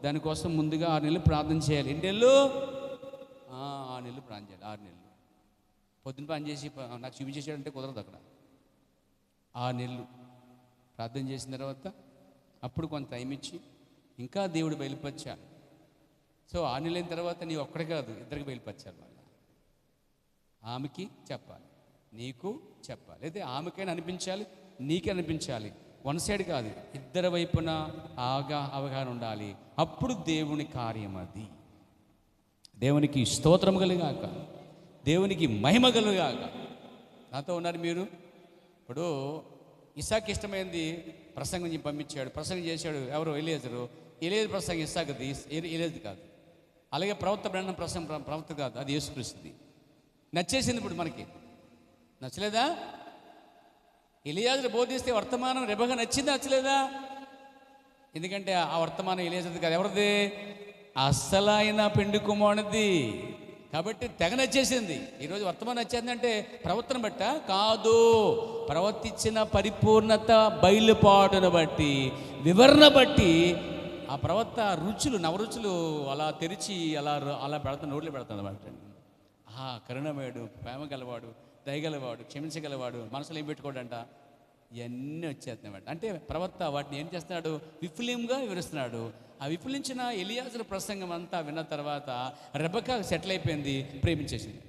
A: దానికోసం ముందుగా 6 నెలలు ప్రార్థన చేయాలి. 8 నెలలు 6 నెలలు ప్రార్థన చేయాలి. 6 నెలలు పొద్దున్న పని చేసి నాకు చూపించేసాడంటే కుదరదు. అక్కడ 6 నెలలు ప్రార్థన చేసిన తర్వాత అప్పుడు కొంత టైం ఇచ్చి ఇంకా దేవుడు బయలుపరచాలి. సో 6 నెలల తర్వాత నీ ఒక్కడే కాదు, ఇద్దరికి బయలుపరచాలి. మళ్ళీ ఆమెకి చెప్పాలి, నీకు చెప్పాలి, అయితే ఆమెకైనా అనిపించాలి, నీకే అనిపించాలి. వన్ సైడ్ కాదు, ఇద్దరి వైపున అవగాహన ఉండాలి. అప్పుడు దేవుని కార్యం అది. దేవునికి స్తోత్రం కలుగాక, దేవునికి మహిమ కలుగాక. నాతో ఉన్నారు మీరు. ఇప్పుడు ఇస్సాకు ఇష్టమైంది ప్రసంగం పంపించాడు, ప్రసంగం చేశాడు. ఎవరు? ఎలియేజరు. ఎలియేజరు ప్రసంగం ఇస్సాకుది, ఎలియేజరు కాదు. అలాగే ప్రవక్త బ్రహ్మ ప్రవక్త కాదు, అది యేసుక్రీస్తుది. నచ్చేసింది. ఇప్పుడు మనకి నచ్చలేదా? ఎలియాజరు బోధిస్తే వర్తమానం రెబగా నచ్చిందా, నచ్చలేదా? ఎందుకంటే ఆ వర్తమానం ఎలియాజరుది కాదు, ఎవరిది? అస్సలైన పెండు కుమారునిది. కాబట్టి తెగ నచ్చేసింది. ఈరోజు వర్తమానం నచ్చేందంటే ప్రవర్తన బట్ట కాదు, ప్రవర్తించిన పరిపూర్ణత బయలుపాటును బట్టి, వివరణ బట్టి ఆ ప్రవర్త రుచులు, నవరుచులు అలా తెరిచి అలా పెడతాను, నోట్లో పెడతాను అన్నమాట. కరుణమయుడు, ప్రేమ గలవాడు, దయగలవాడు, క్షమించగలవాడు, మనసులో ఏం పెట్టుకోడంట, ఇవన్నీ వచ్చేస్తున్నాడు. అంటే ప్రవక్త వాటిని ఏం చేస్తున్నాడు? విఫుల్యంగా వివరిస్తున్నాడు. ఆ విఫులించిన ఎలియాజరు ప్రసంగం అంతా విన్న తర్వాత రెబెక్కా సెటిల్ అయిపోయింది, ప్రేమించేసింది,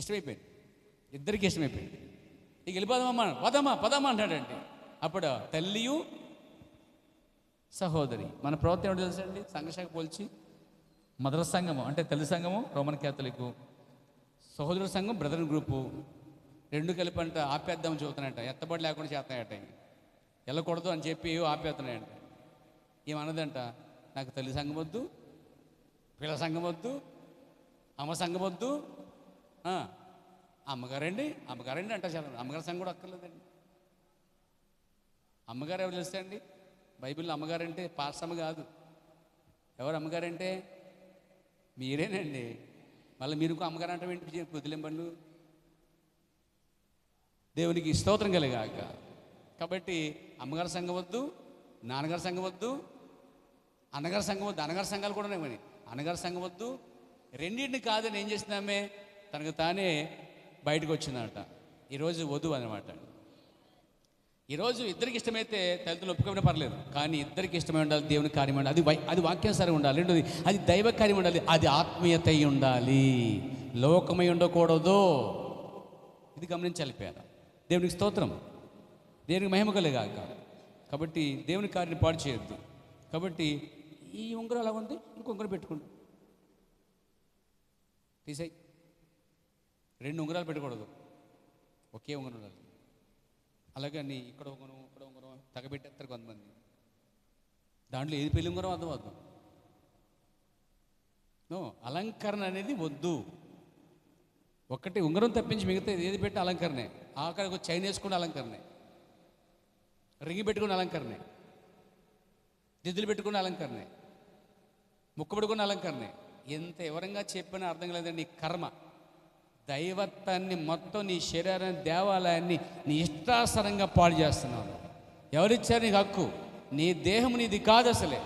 A: ఇష్టమైపోయింది, ఇద్దరికి ఇష్టమైపోయింది. ఇక వెళ్ళిపోదామా పదమ్మా అంటాడండి. అప్పుడు తల్లియు సహోదరి. మన ప్రవర్తన ఏమిటో తెలుసండి? సంఘశాఖ పోల్చి మదర్ సంఘము అంటే తల్లి సంఘము రోమన్ క్యాథలిక్, సహోదర సంఘం బ్రదర్ గ్రూపు, రెండు కలిపి అంట ఆపేద్దామని చూస్తున్నాయంట. ఎత్తబడి లేకుండా చేస్తున్నాయట, వెళ్ళకూడదు అని చెప్పి ఆపేస్తున్నాయంట. ఏమన్నదంట, నాకు తల్లి సంఘం వద్దు, పిల్ల సంఘం వద్దు, అమ్మ సంఘం వద్దు, అమ్మగారండి అంట. చాలా అమ్మగారి సంఘం కూడా అక్కర్లేదండి. అమ్మగారు ఎవరు తెలుసండి? బైబిల్లో అమ్మగారంటే పాస్టమ్మ కాదు. ఎవరు అమ్మగారంటే? మీరేనండి. మళ్ళీ మీరు అమ్మగారు అంటే ఏంటి? కుదిలింపళ్ళు. దేవునికి స్తోత్రం కలిగాక. కాబట్టి అమ్మగారి సంఘం వద్దు, నాన్నగారి సంఘం వద్దు, అన్నగారి సంఘం వద్దు. అన్నగారి సంఘాలు కూడా ఉన్నాయి. అన్నగారి సంఘం వద్దు. రెండింటిని కాదని ఏం చేస్తున్నామే, తనకు తానే బయటకు వచ్చిందట. ఈరోజు వధువు అనమాట. ఈరోజు ఇద్దరికి ఇష్టమైతే తల్లిదండ్రులు ఒప్పుకోవడం పర్లేదు, కానీ ఇద్దరికి ఇష్టమై ఉండాలి, దేవుని కార్యం ఉండాలి, అది వాక్యానుసారం ఉండాలి. రెండోది అది దైవ కార్యం ఉండాలి, అది ఆత్మీయత ఉండాలి, లోకమై ఉండకూడదు. ఇది గమనించాలి పేద. దేవునికి స్తోత్రం. దేవునికి మహిమ కలుగాక. కాబట్టి దేవుని కార్యాన్ని పాడు చేయొద్దు. కాబట్టి ఈ ఉంగరం అలా ఉంది, ఇంకో ఉంగరం పెట్టుకోండి, తీసేయి. 2 ఉంగరాలు పెట్టకూడదు, ఒకే ఉంగరం ఉండాలి. అలాగే నీ ఇక్కడ ఉంగరం ఇక్కడ ఉంగరం తగబెట్టేస్తారు కొంతమంది. దాంట్లో ఏది పెళ్లి ఉంగరం అర్థం నో, అలంకరణ అనేది వద్దు. ఒక్కటి ఉంగరం తప్పించి మిగతా ఏది పెట్టి అలంకరణే. ఆఖరికి చైన్ వేసుకుని అలంకరణే, రింగి పెట్టుకుని అలంకరణే, దిద్దులు పెట్టుకుని అలంకరణే, ముక్కు పెట్టుకుని అలంకరణే. ఎంత వివరంగా చెప్పినా అర్థం లేదండి. నీ కర్మ, దైవత్వాన్ని మొత్తం నీ శరీరాన్ని, దేవాలయాన్ని నీ ఇష్టాసరంగా పాడు చేస్తున్నావు. ఎవరిచ్చారు నీకు హక్కు? నీ దేహము నీది కాదు అసలే.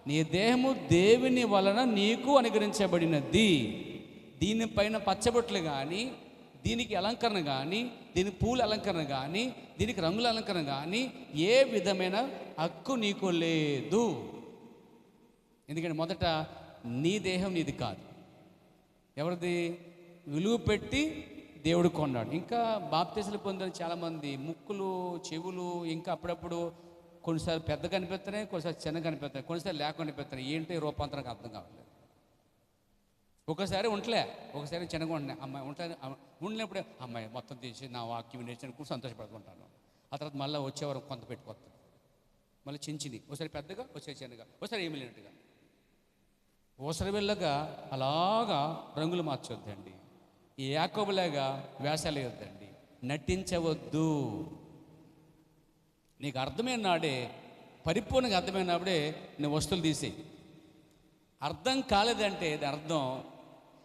A: నీ దేహము దేవుని వలన నీకు అనుగ్రహించబడినది. దీనిపైన పచ్చబొట్లు కానీ, దీనికి అలంకరణ కానీ, దీనికి పూల అలంకరణ కానీ, దీనికి రంగుల అలంకరణ కానీ ఏ విధమైన హక్కు నీకు లేదు. ఎందుకంటే మొదట నీ దేహం నీది కాదు, ఎవరిది? విలువ పెట్టి దేవుడు కొన్నాడు. ఇంకా బాప్తిస్మలు పొందిన చాలామంది ముక్కులు, చెవులు ఇంకా అప్పుడప్పుడు కొన్నిసార్లు పెద్ద కనిపిస్తున్నాయి, కొన్నిసార్లు చిన్న కనిపిస్తున్నాయి, కొన్నిసార్లు లేకుండా కనిపిస్తున్నాయి. ఏంటి రూపాంతరం అర్థం కావట్లేదు. ఒకసారి ఉంటలే, ఒకసారి చిన్నగా ఉంటున్నాయి. అమ్మాయి ఉండినప్పుడే అమ్మాయి మొత్తం తీసి నా వాక్యం నేర్చుకుని కూడా సంతోషపడుకుంటాను. ఆ తర్వాత మళ్ళీ వచ్చేవారు కొంత పెట్టుకొస్తాను, మళ్ళీ చించింది, ఒకసారి పెద్దగా, ఒకసారి చిన్నగా, ఒకసారి ఏమి లేనట్టుగా. ఓసరి వెళ్ళగా అలాగా రంగులు మార్చొద్దండి. ఈ యాకోబులాగా వేషాలు వేయొద్దండి, నటించవద్దు. నీకు అర్థమైన నాడే, పరిపూర్ణంగా అర్థమైనప్పుడే నువ్వు వస్తువులు తీసేయి. అర్థం కాలేదంటే అది అర్థం.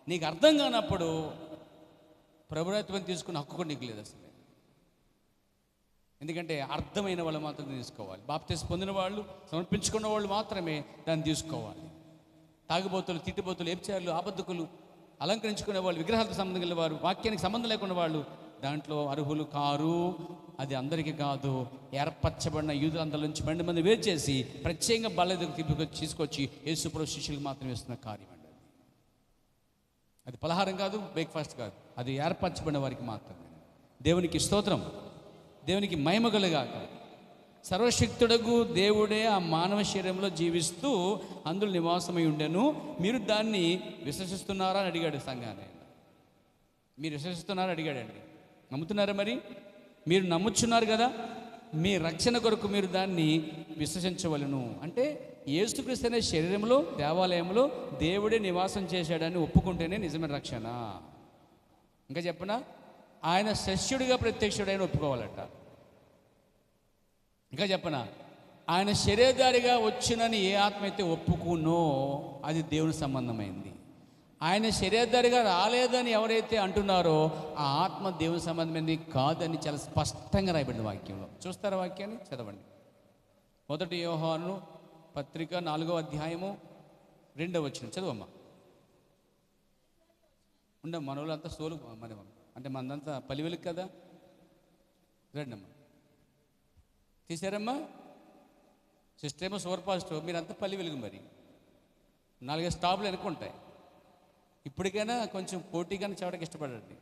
A: నీకు అర్థం కానప్పుడు ప్రభుత్వం తీసుకున్న హక్కు కూడా నీకు లేదు అసలు. ఎందుకంటే అర్థమైన వాళ్ళు మాత్రం తీసుకోవాలి. బాప్తిస్మం పొందిన వాళ్ళు, సమర్పించుకున్న వాళ్ళు మాత్రమే దాన్ని తీసుకోవాలి. తాగుబోతులు, తిట్టిబోతులు, ఏబ్చారులు, ఆబద్ధకులు, అలంకరించుకునే వాళ్ళు, విగ్రహాలకు సంబంధం కలిగిన వారు, వాక్యానికి సంబంధం లేకుండా వాళ్ళు దాంట్లో అర్హులు కారు. అది అందరికీ కాదు, ఏర్పరచబడిన యూదులందరి నుంచి 12 మంది వేరు చేసి ప్రత్యేకంగా బల్ల తీసుకొచ్చి యేసుప్రభు శిష్యులకు మాత్రం ఇస్తున్న కార్యం అండి. అది పలహారం కాదు, బ్రేక్ఫాస్ట్ కాదు, అది ఏర్పరచబడిన వారికి మాత్రమే. దేవునికి స్తోత్రం, దేవునికి మహిమ కలుగాక. సర్వశక్తుడగు దేవుడే ఆ మానవ శరీరంలో జీవిస్తూ అందులో నివాసమై ఉండెను. మీరు దాన్ని విశ్వసిస్తున్నారా అని అడిగాడు సంఘాన్ని. మీరు విశ్వసిస్తున్నారా అడిగాడండి. నమ్ముతున్నారా? మరి మీరు నమ్ముచున్నారు కదా, మీ రక్షణ కొరకు మీరు దాన్ని విశ్వసించవలను. అంటే యేసుక్రీస్తు అనే శరీరంలో, దేవాలయంలో దేవుడే నివాసం చేశాడని ఒప్పుకుంటేనే నిజమైన రక్షణ. ఇంకా చెప్పనా, ఆయన శిష్యుడిగా ప్రత్యక్షుడైన ఒప్పుకోవాలట. ఇంకా చెప్పనా, ఆయన శరీరధారిగా వచ్చినని ఏ ఆత్మ అయితే ఒప్పుకునో అది దేవుని సంబంధమైంది. ఆయన శరీరధారిగా రాలేదని ఎవరైతే అంటున్నారో ఆ ఆత్మ దేవుని సంబంధమైంది కాదని చాలా స్పష్టంగా రాయబడింది వాక్యంలో. చూస్తారా వాక్యాన్ని? చదవండి. 1 యోహాను పత్రిక 4వ అధ్యాయము 2వ వచనం చదువమ్మా. ఉండ మనోళ్ళంతా సోలు మరి, అంటే మనదంతా పలివెలుగు కదా. రండమ్మా, తీసారమ్మా. సిస్టర్ ఏమో సూపర్ ఫాస్ట్, మీరంతా పల్లి వెలుగు. మరి 4 స్టాప్లు వెనుకుంటాయి. ఇప్పటికైనా కొంచెం పోటీగానే చదవడానికి ఇష్టపడండి.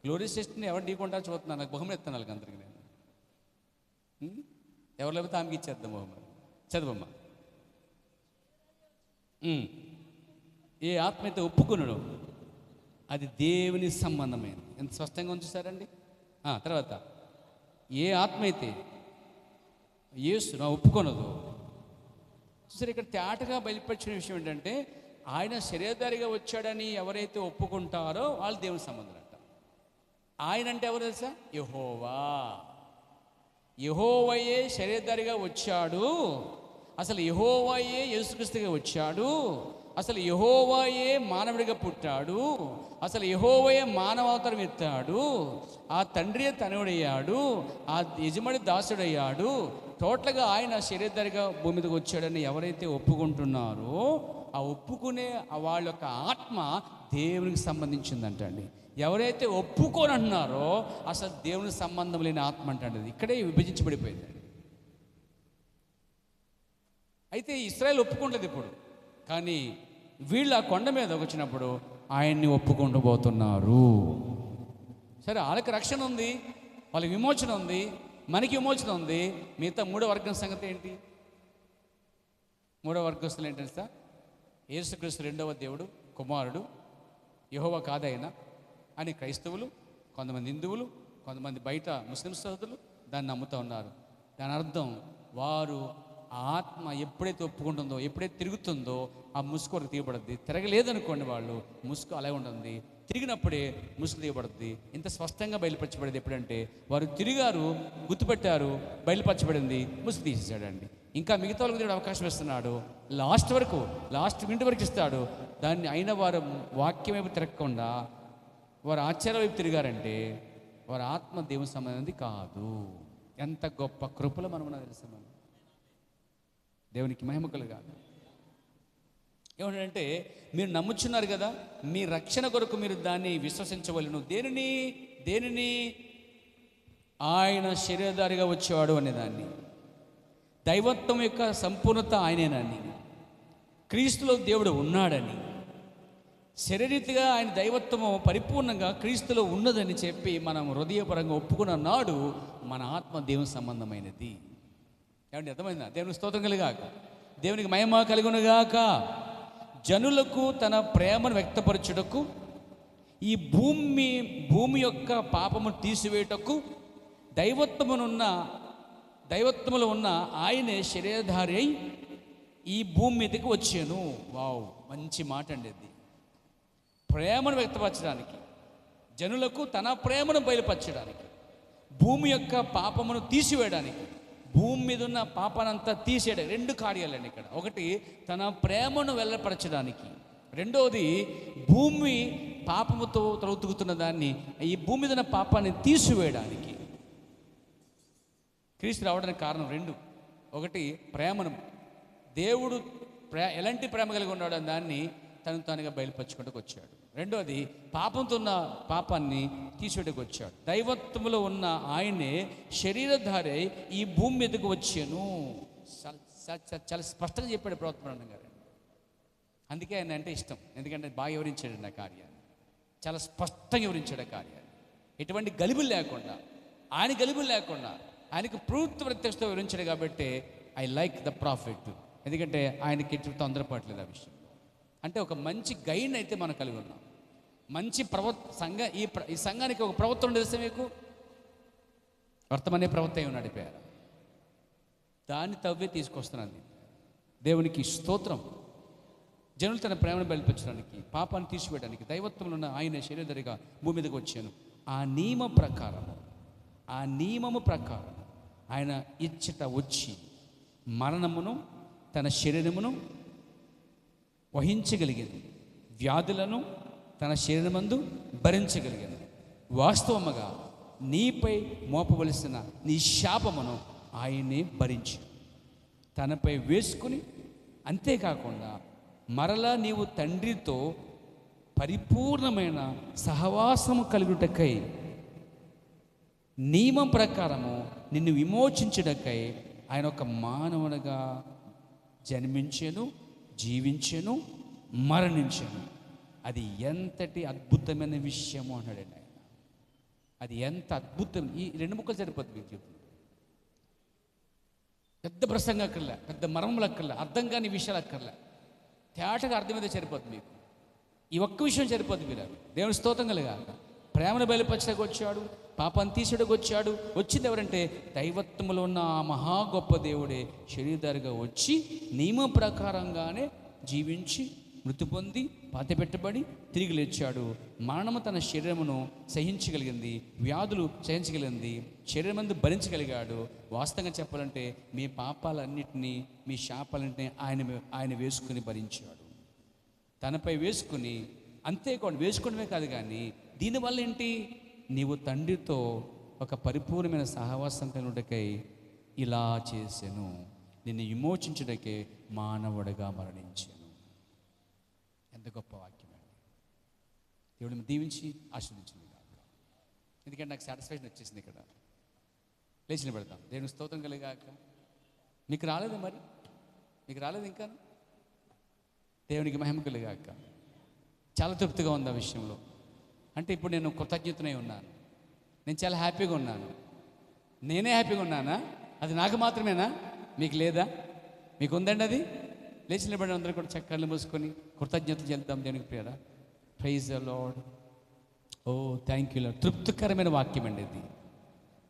A: గ్లోరీ సిస్టర్ని ఎవరు ఢీకుంటారో చూస్తున్నాను. నాకు బహుమతి ఇస్తాను వాళ్ళకి అందరికీ నేను. ఎవరు లేకపోతే ఆమెకి ఇచ్చేద్దాం బహుమతి. చదవమ్మా. ఏ ఆత్మ అయితే ఒప్పుకున్నాడు అది దేవుని సంబంధమైంది. ఎంత స్పష్టంగా ఉంచుతారండి. తర్వాత ఏ ఆత్మ అయితే యేసు నా ఒప్పుకొనదు. సరే, ఇక్కడ తేటగా బయలుపరిచిన విషయం ఏంటంటే ఆయన శరీరధారిగా వచ్చాడని ఎవరైతే ఒప్పుకుంటారో వాళ్ళు దేవుని సంబంధం అంట. ఆయన అంటే ఎవరు తెలుసా? యెహోవా. యెహోవాయే శరీరధారిగా వచ్చాడు. అసలు యెహోవాయే యేసుక్రీస్తుగా వచ్చాడు. అసలు యెహోవాయే మానవుడిగా పుట్టాడు. అసలు యెహోవాయే మానవావతారం ఎత్తాడు. ఆ తండ్రియే తనయుడయ్యాడు. ఆ యజమాని దాసుడయ్యాడు. టోటల్గా ఆయన శరీరధారిగా భూమి మీదకి వచ్చాడని ఎవరైతే ఒప్పుకుంటున్నారో ఆ ఒప్పుకునే వాళ్ళ యొక్క ఆత్మ దేవునికి సంబంధించిందంటండి. ఎవరైతే ఒప్పుకొని అంటున్నారో అసలు దేవునికి సంబంధం లేని ఆత్మ అంటండి. ఇక్కడే విభజించబడిపోయింది. అయితే ఇశ్రాయేలు ఒప్పుకుంటుంది ఇప్పుడు, కానీ వీళ్ళు ఆ కొండ మీద వచ్చినప్పుడు ఆయన్ని ఒప్పుకుంటూ పోతున్నారు. సరే, వాళ్ళకి రక్షణ ఉంది, వాళ్ళకి విమోచన ఉంది, మనకి విమోచన ఉంది. మిగతా మూడో వర్గం సంగతి ఏంటి? మూడో వర్గస్తులు ఏంటంటే సార్, యేసుక్రీస్తు రెండవ దేవుడు, కుమారుడు, యెహోవా కాదైనా అని క్రైస్తవులు, కొంతమంది హిందువులు, కొంతమంది బయట ముస్లిం సోదరులు దాన్ని నమ్ముతూ ఉన్నారు. దాని అర్థం వారు ఆ ఆత్మ ఎప్పుడైతే ఒప్పుకుంటుందో, ఎప్పుడైతే తిరుగుతుందో ఆ ముసుగు వరకు తీయబడుద్ది. తిరగలేదనుకోండి వాళ్ళు, ముసుగు అలాగే ఉంటుంది. తిరిగినప్పుడే ముసుగు తీయబడుద్ది. ఇంత స్పష్టంగా బయలుపరచబడేది ఎప్పుడంటే వారు తిరిగారు, గుర్తుపెట్టారు, బయలుపరచబడింది, ముసుగు తీసేసాడండి. ఇంకా మిగతా వాళ్ళకి దేవుడు అవకాశం ఇస్తున్నాడు. లాస్ట్ మినిట్ వరకు ఇస్తాడు. దాన్ని అయిన వారు వాక్యం వైపు తిరగకుండా వారు ఆచార్య వైపు తిరిగారంటే వారి ఆత్మ దేవుని సంబంధించి కాదు. ఎంత గొప్ప కృపలో మనం తెలుసు. మనం దేవునికి మహిమ కలుగాలి. ఏమంటే మీరు నమ్ముచున్నారు కదా, మీ రక్షణ కొరకు మీరు దాన్ని విశ్వసించవలను. దేనిని ఆయన శరీరధారిగా వచ్చేవాడు అనేదాన్ని, దైవత్వం యొక్క సంపూర్ణత ఆయనేనని, క్రీస్తులో దేవుడు ఉన్నాడని, శరీరీతిగా ఆయన దైవత్వము పరిపూర్ణంగా క్రీస్తులో ఉన్నదని చెప్పి మనం హృదయపరంగా ఒప్పుకున్న నాడు మన ఆత్మ దేవుని సంబంధమైనది. ఏమంటే అర్థమైందా? దేవునికి స్తోత్రం కలిగాక, దేవునికి మహిమ కలుగునుగాక. జనులకు తన ప్రేమను వ్యక్తపరచుటకు, ఈ భూమి యొక్క పాపము తీసివేయటకు దైవత్వములో ఉన్న ఆయనే శరీరధారి అయి ఈ భూమి మీదకి వచ్చాను. వావ్, మంచి మాట అండి అది. ప్రేమను వ్యక్తపరచడానికి, జనులకు తన ప్రేమను బయలుపరచడానికి, భూమి యొక్క పాపమును తీసివేయడానికి, భూమి మీద ఉన్న పాపానంతా తీసేయడానికి. రెండు కార్యాలండి ఇక్కడ. ఒకటి తన ప్రేమను వెళ్ళపరచడానికి, రెండవది భూమి పాపముతో త్రొతుకుతున్న దాన్ని, ఈ భూమి మీద ఉన్న పాపాన్ని తీసివేయడానికి క్రీస్తు రావడానికి కారణం రెండు. ఒకటి ప్రేమను, దేవుడు ఎలాంటి ప్రేమ కలిగి ఉన్నాడు అని దాన్ని తను తానుగా బయలుపరచుకుంటూ వచ్చాడు. రెండోది పాపంతో ఉన్న పాపాన్ని తీసేటకు వచ్చాడు. దైవత్వములో ఉన్న ఆయనే శరీరధారి ఈ భూమి మీదకు వచ్చాను. చాలా స్పష్టంగా చెప్పాడు ప్రవర్తన గారు. అందుకే ఆయన అంటే ఇష్టం. ఎందుకంటే బాగా వివరించాడు నా కార్యాన్ని, చాలా స్పష్టంగా వివరించాడు ఆ కార్యాన్ని. ఎటువంటి గలిబులు లేకుండా, ఆయనకు పూర్తి ప్రత్యక్షతో వివరించాడు. కాబట్టి ఐ లైక్ ద ప్రాఫిట్. ఎందుకంటే ఆయనకి ఎటు తొందరపడలేదు ఆ విషయం. అంటే ఒక మంచి గైడ్ అయితే మనం కలిగి ఉన్నాం. మంచి ఈ సంఘానికి ఒక ప్రవక్త ఉండేది మీకు, వర్తమానే ప్రవక్త అయి నడిపారు. దాన్ని తవ్వే తీసుకొస్తున్నది. దేవునికి స్తోత్రం. జనులు తన ప్రేమను బయలుపరచడానికి, పాపాన్ని తీసివేయడానికి దైవత్వంలో ఉన్న ఆయన శరీరధారిగా భూమి మీదకి వచ్చాను. ఆ నియమము ప్రకారం ఆయన ఇచ్చట వచ్చి మరణమును తన శరీరమును వహించగలిగింది, వ్యాధులను తన శరీరమందు భరించగలిగింది. వాస్తవముగా నీపై మోపవలసిన నీ శాపమును ఆయనే భరించి తనపై వేసుకుని, అంతేకాకుండా మరలా నీవు తండ్రితో పరిపూర్ణమైన సహవాసము కలుగుటకై, నియమం ప్రకారము నిన్ను విమోచించుటకై ఆయన ఒక మానవునిగా జన్మించెను, జీవించెను, మరణించెను. అది ఎంతటి అద్భుతమైన విషయము అన్నాడండి ఆయన. అది ఎంత అద్భుతం! ఈ రెండు ముక్కలు సరిపోతుంది మీకు చెప్తుంది. పెద్ద ప్రసంగం అక్కర్లే, పెద్ద మర్మములు అక్కర్లే, అర్థం కాని విషయాలు అక్కర్లే, తేటగా అర్థమైతే సరిపోతుంది మీకు. ఈ ఒక్క విషయం సరిపోతుంది. మీరు దేవుని స్తోత్రం కలిగాక ప్రేమను బయలుపరచడానికి వచ్చాడు, పాపాన్ని తీసేయడానికి వచ్చాడు. వచ్చింది ఎవరంటే దైవత్వములో ఉన్న ఆ మహా గొప్ప దేవుడే శరీరధారిగా వచ్చి నియమం ప్రకారంగానే జీవించి మృతి పొంది పాతిపెట్టబడి తిరిగి లేచాడు. మరణము తన శరీరమును సహించగలిగింది, వ్యాధులు సహించగలిగింది, శరీరమందు భరించగలిగాడు. వాస్తవంగా చెప్పాలంటే మీ పాపాలన్నింటినీ, మీ శాపాలన్నింటినీ ఆయన వేసుకుని భరించాడు, తనపై వేసుకుని. అంతేకాదు, వేసుకోవడమే కాదు, కానీ దీనివల్ల ఏంటి? నీవు తండ్రితో ఒక పరిపూర్ణమైన సహవాసం కలుగుటకై ఇలా చేశాను, నిన్ను విమోచించుటకే మానవుడిగా మరణించాను. ఎంత గొప్ప వాక్యం అండి! దేవుడిని దీవించి ఆశీర్వదించింది కాక. ఎందుకంటే నాకు సాటిస్ఫాక్షన్ వచ్చేసింది. ఇక్కడ లేచిన పెడతాం. దేవుని స్తోత్రం కలిగాక. మీకు రాలేదు, మరి మీకు రాలేదు ఇంకా. దేవునికి మహిమ కలిగాక. చాలా తృప్తిగా ఉంది ఆ విషయంలో. అంటే ఇప్పుడు నేను కృతజ్ఞతనై ఉన్నాను, నేను చాలా హ్యాపీగా ఉన్నాను. నేనే హ్యాపీగా ఉన్నానా? అది నాకు మాత్రమేనా? మీకు లేదా? మీకు ఉందండి అది? లేచి నిలబడి అందరూ కూడా చక్కర్లు మూసుకొని కృతజ్ఞతలు చెల్దాం దేవునికి. ప్రియరా, praise the Lord. Oh thank you Lord. తృప్తికరమైన వాక్యం అండి ఇది.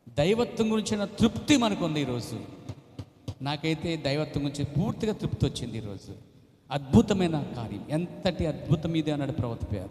A: దైవత్వం గురించిన తృప్తి మనకు ఉంది ఈరోజు. నాకైతే దైవత్వం గురించి పూర్తిగా తృప్తి వచ్చింది ఈరోజు. అద్భుతమైన కార్యం, ఎంతటి అద్భుతం ఇది అన్నాడు ప్రవక్త పేర.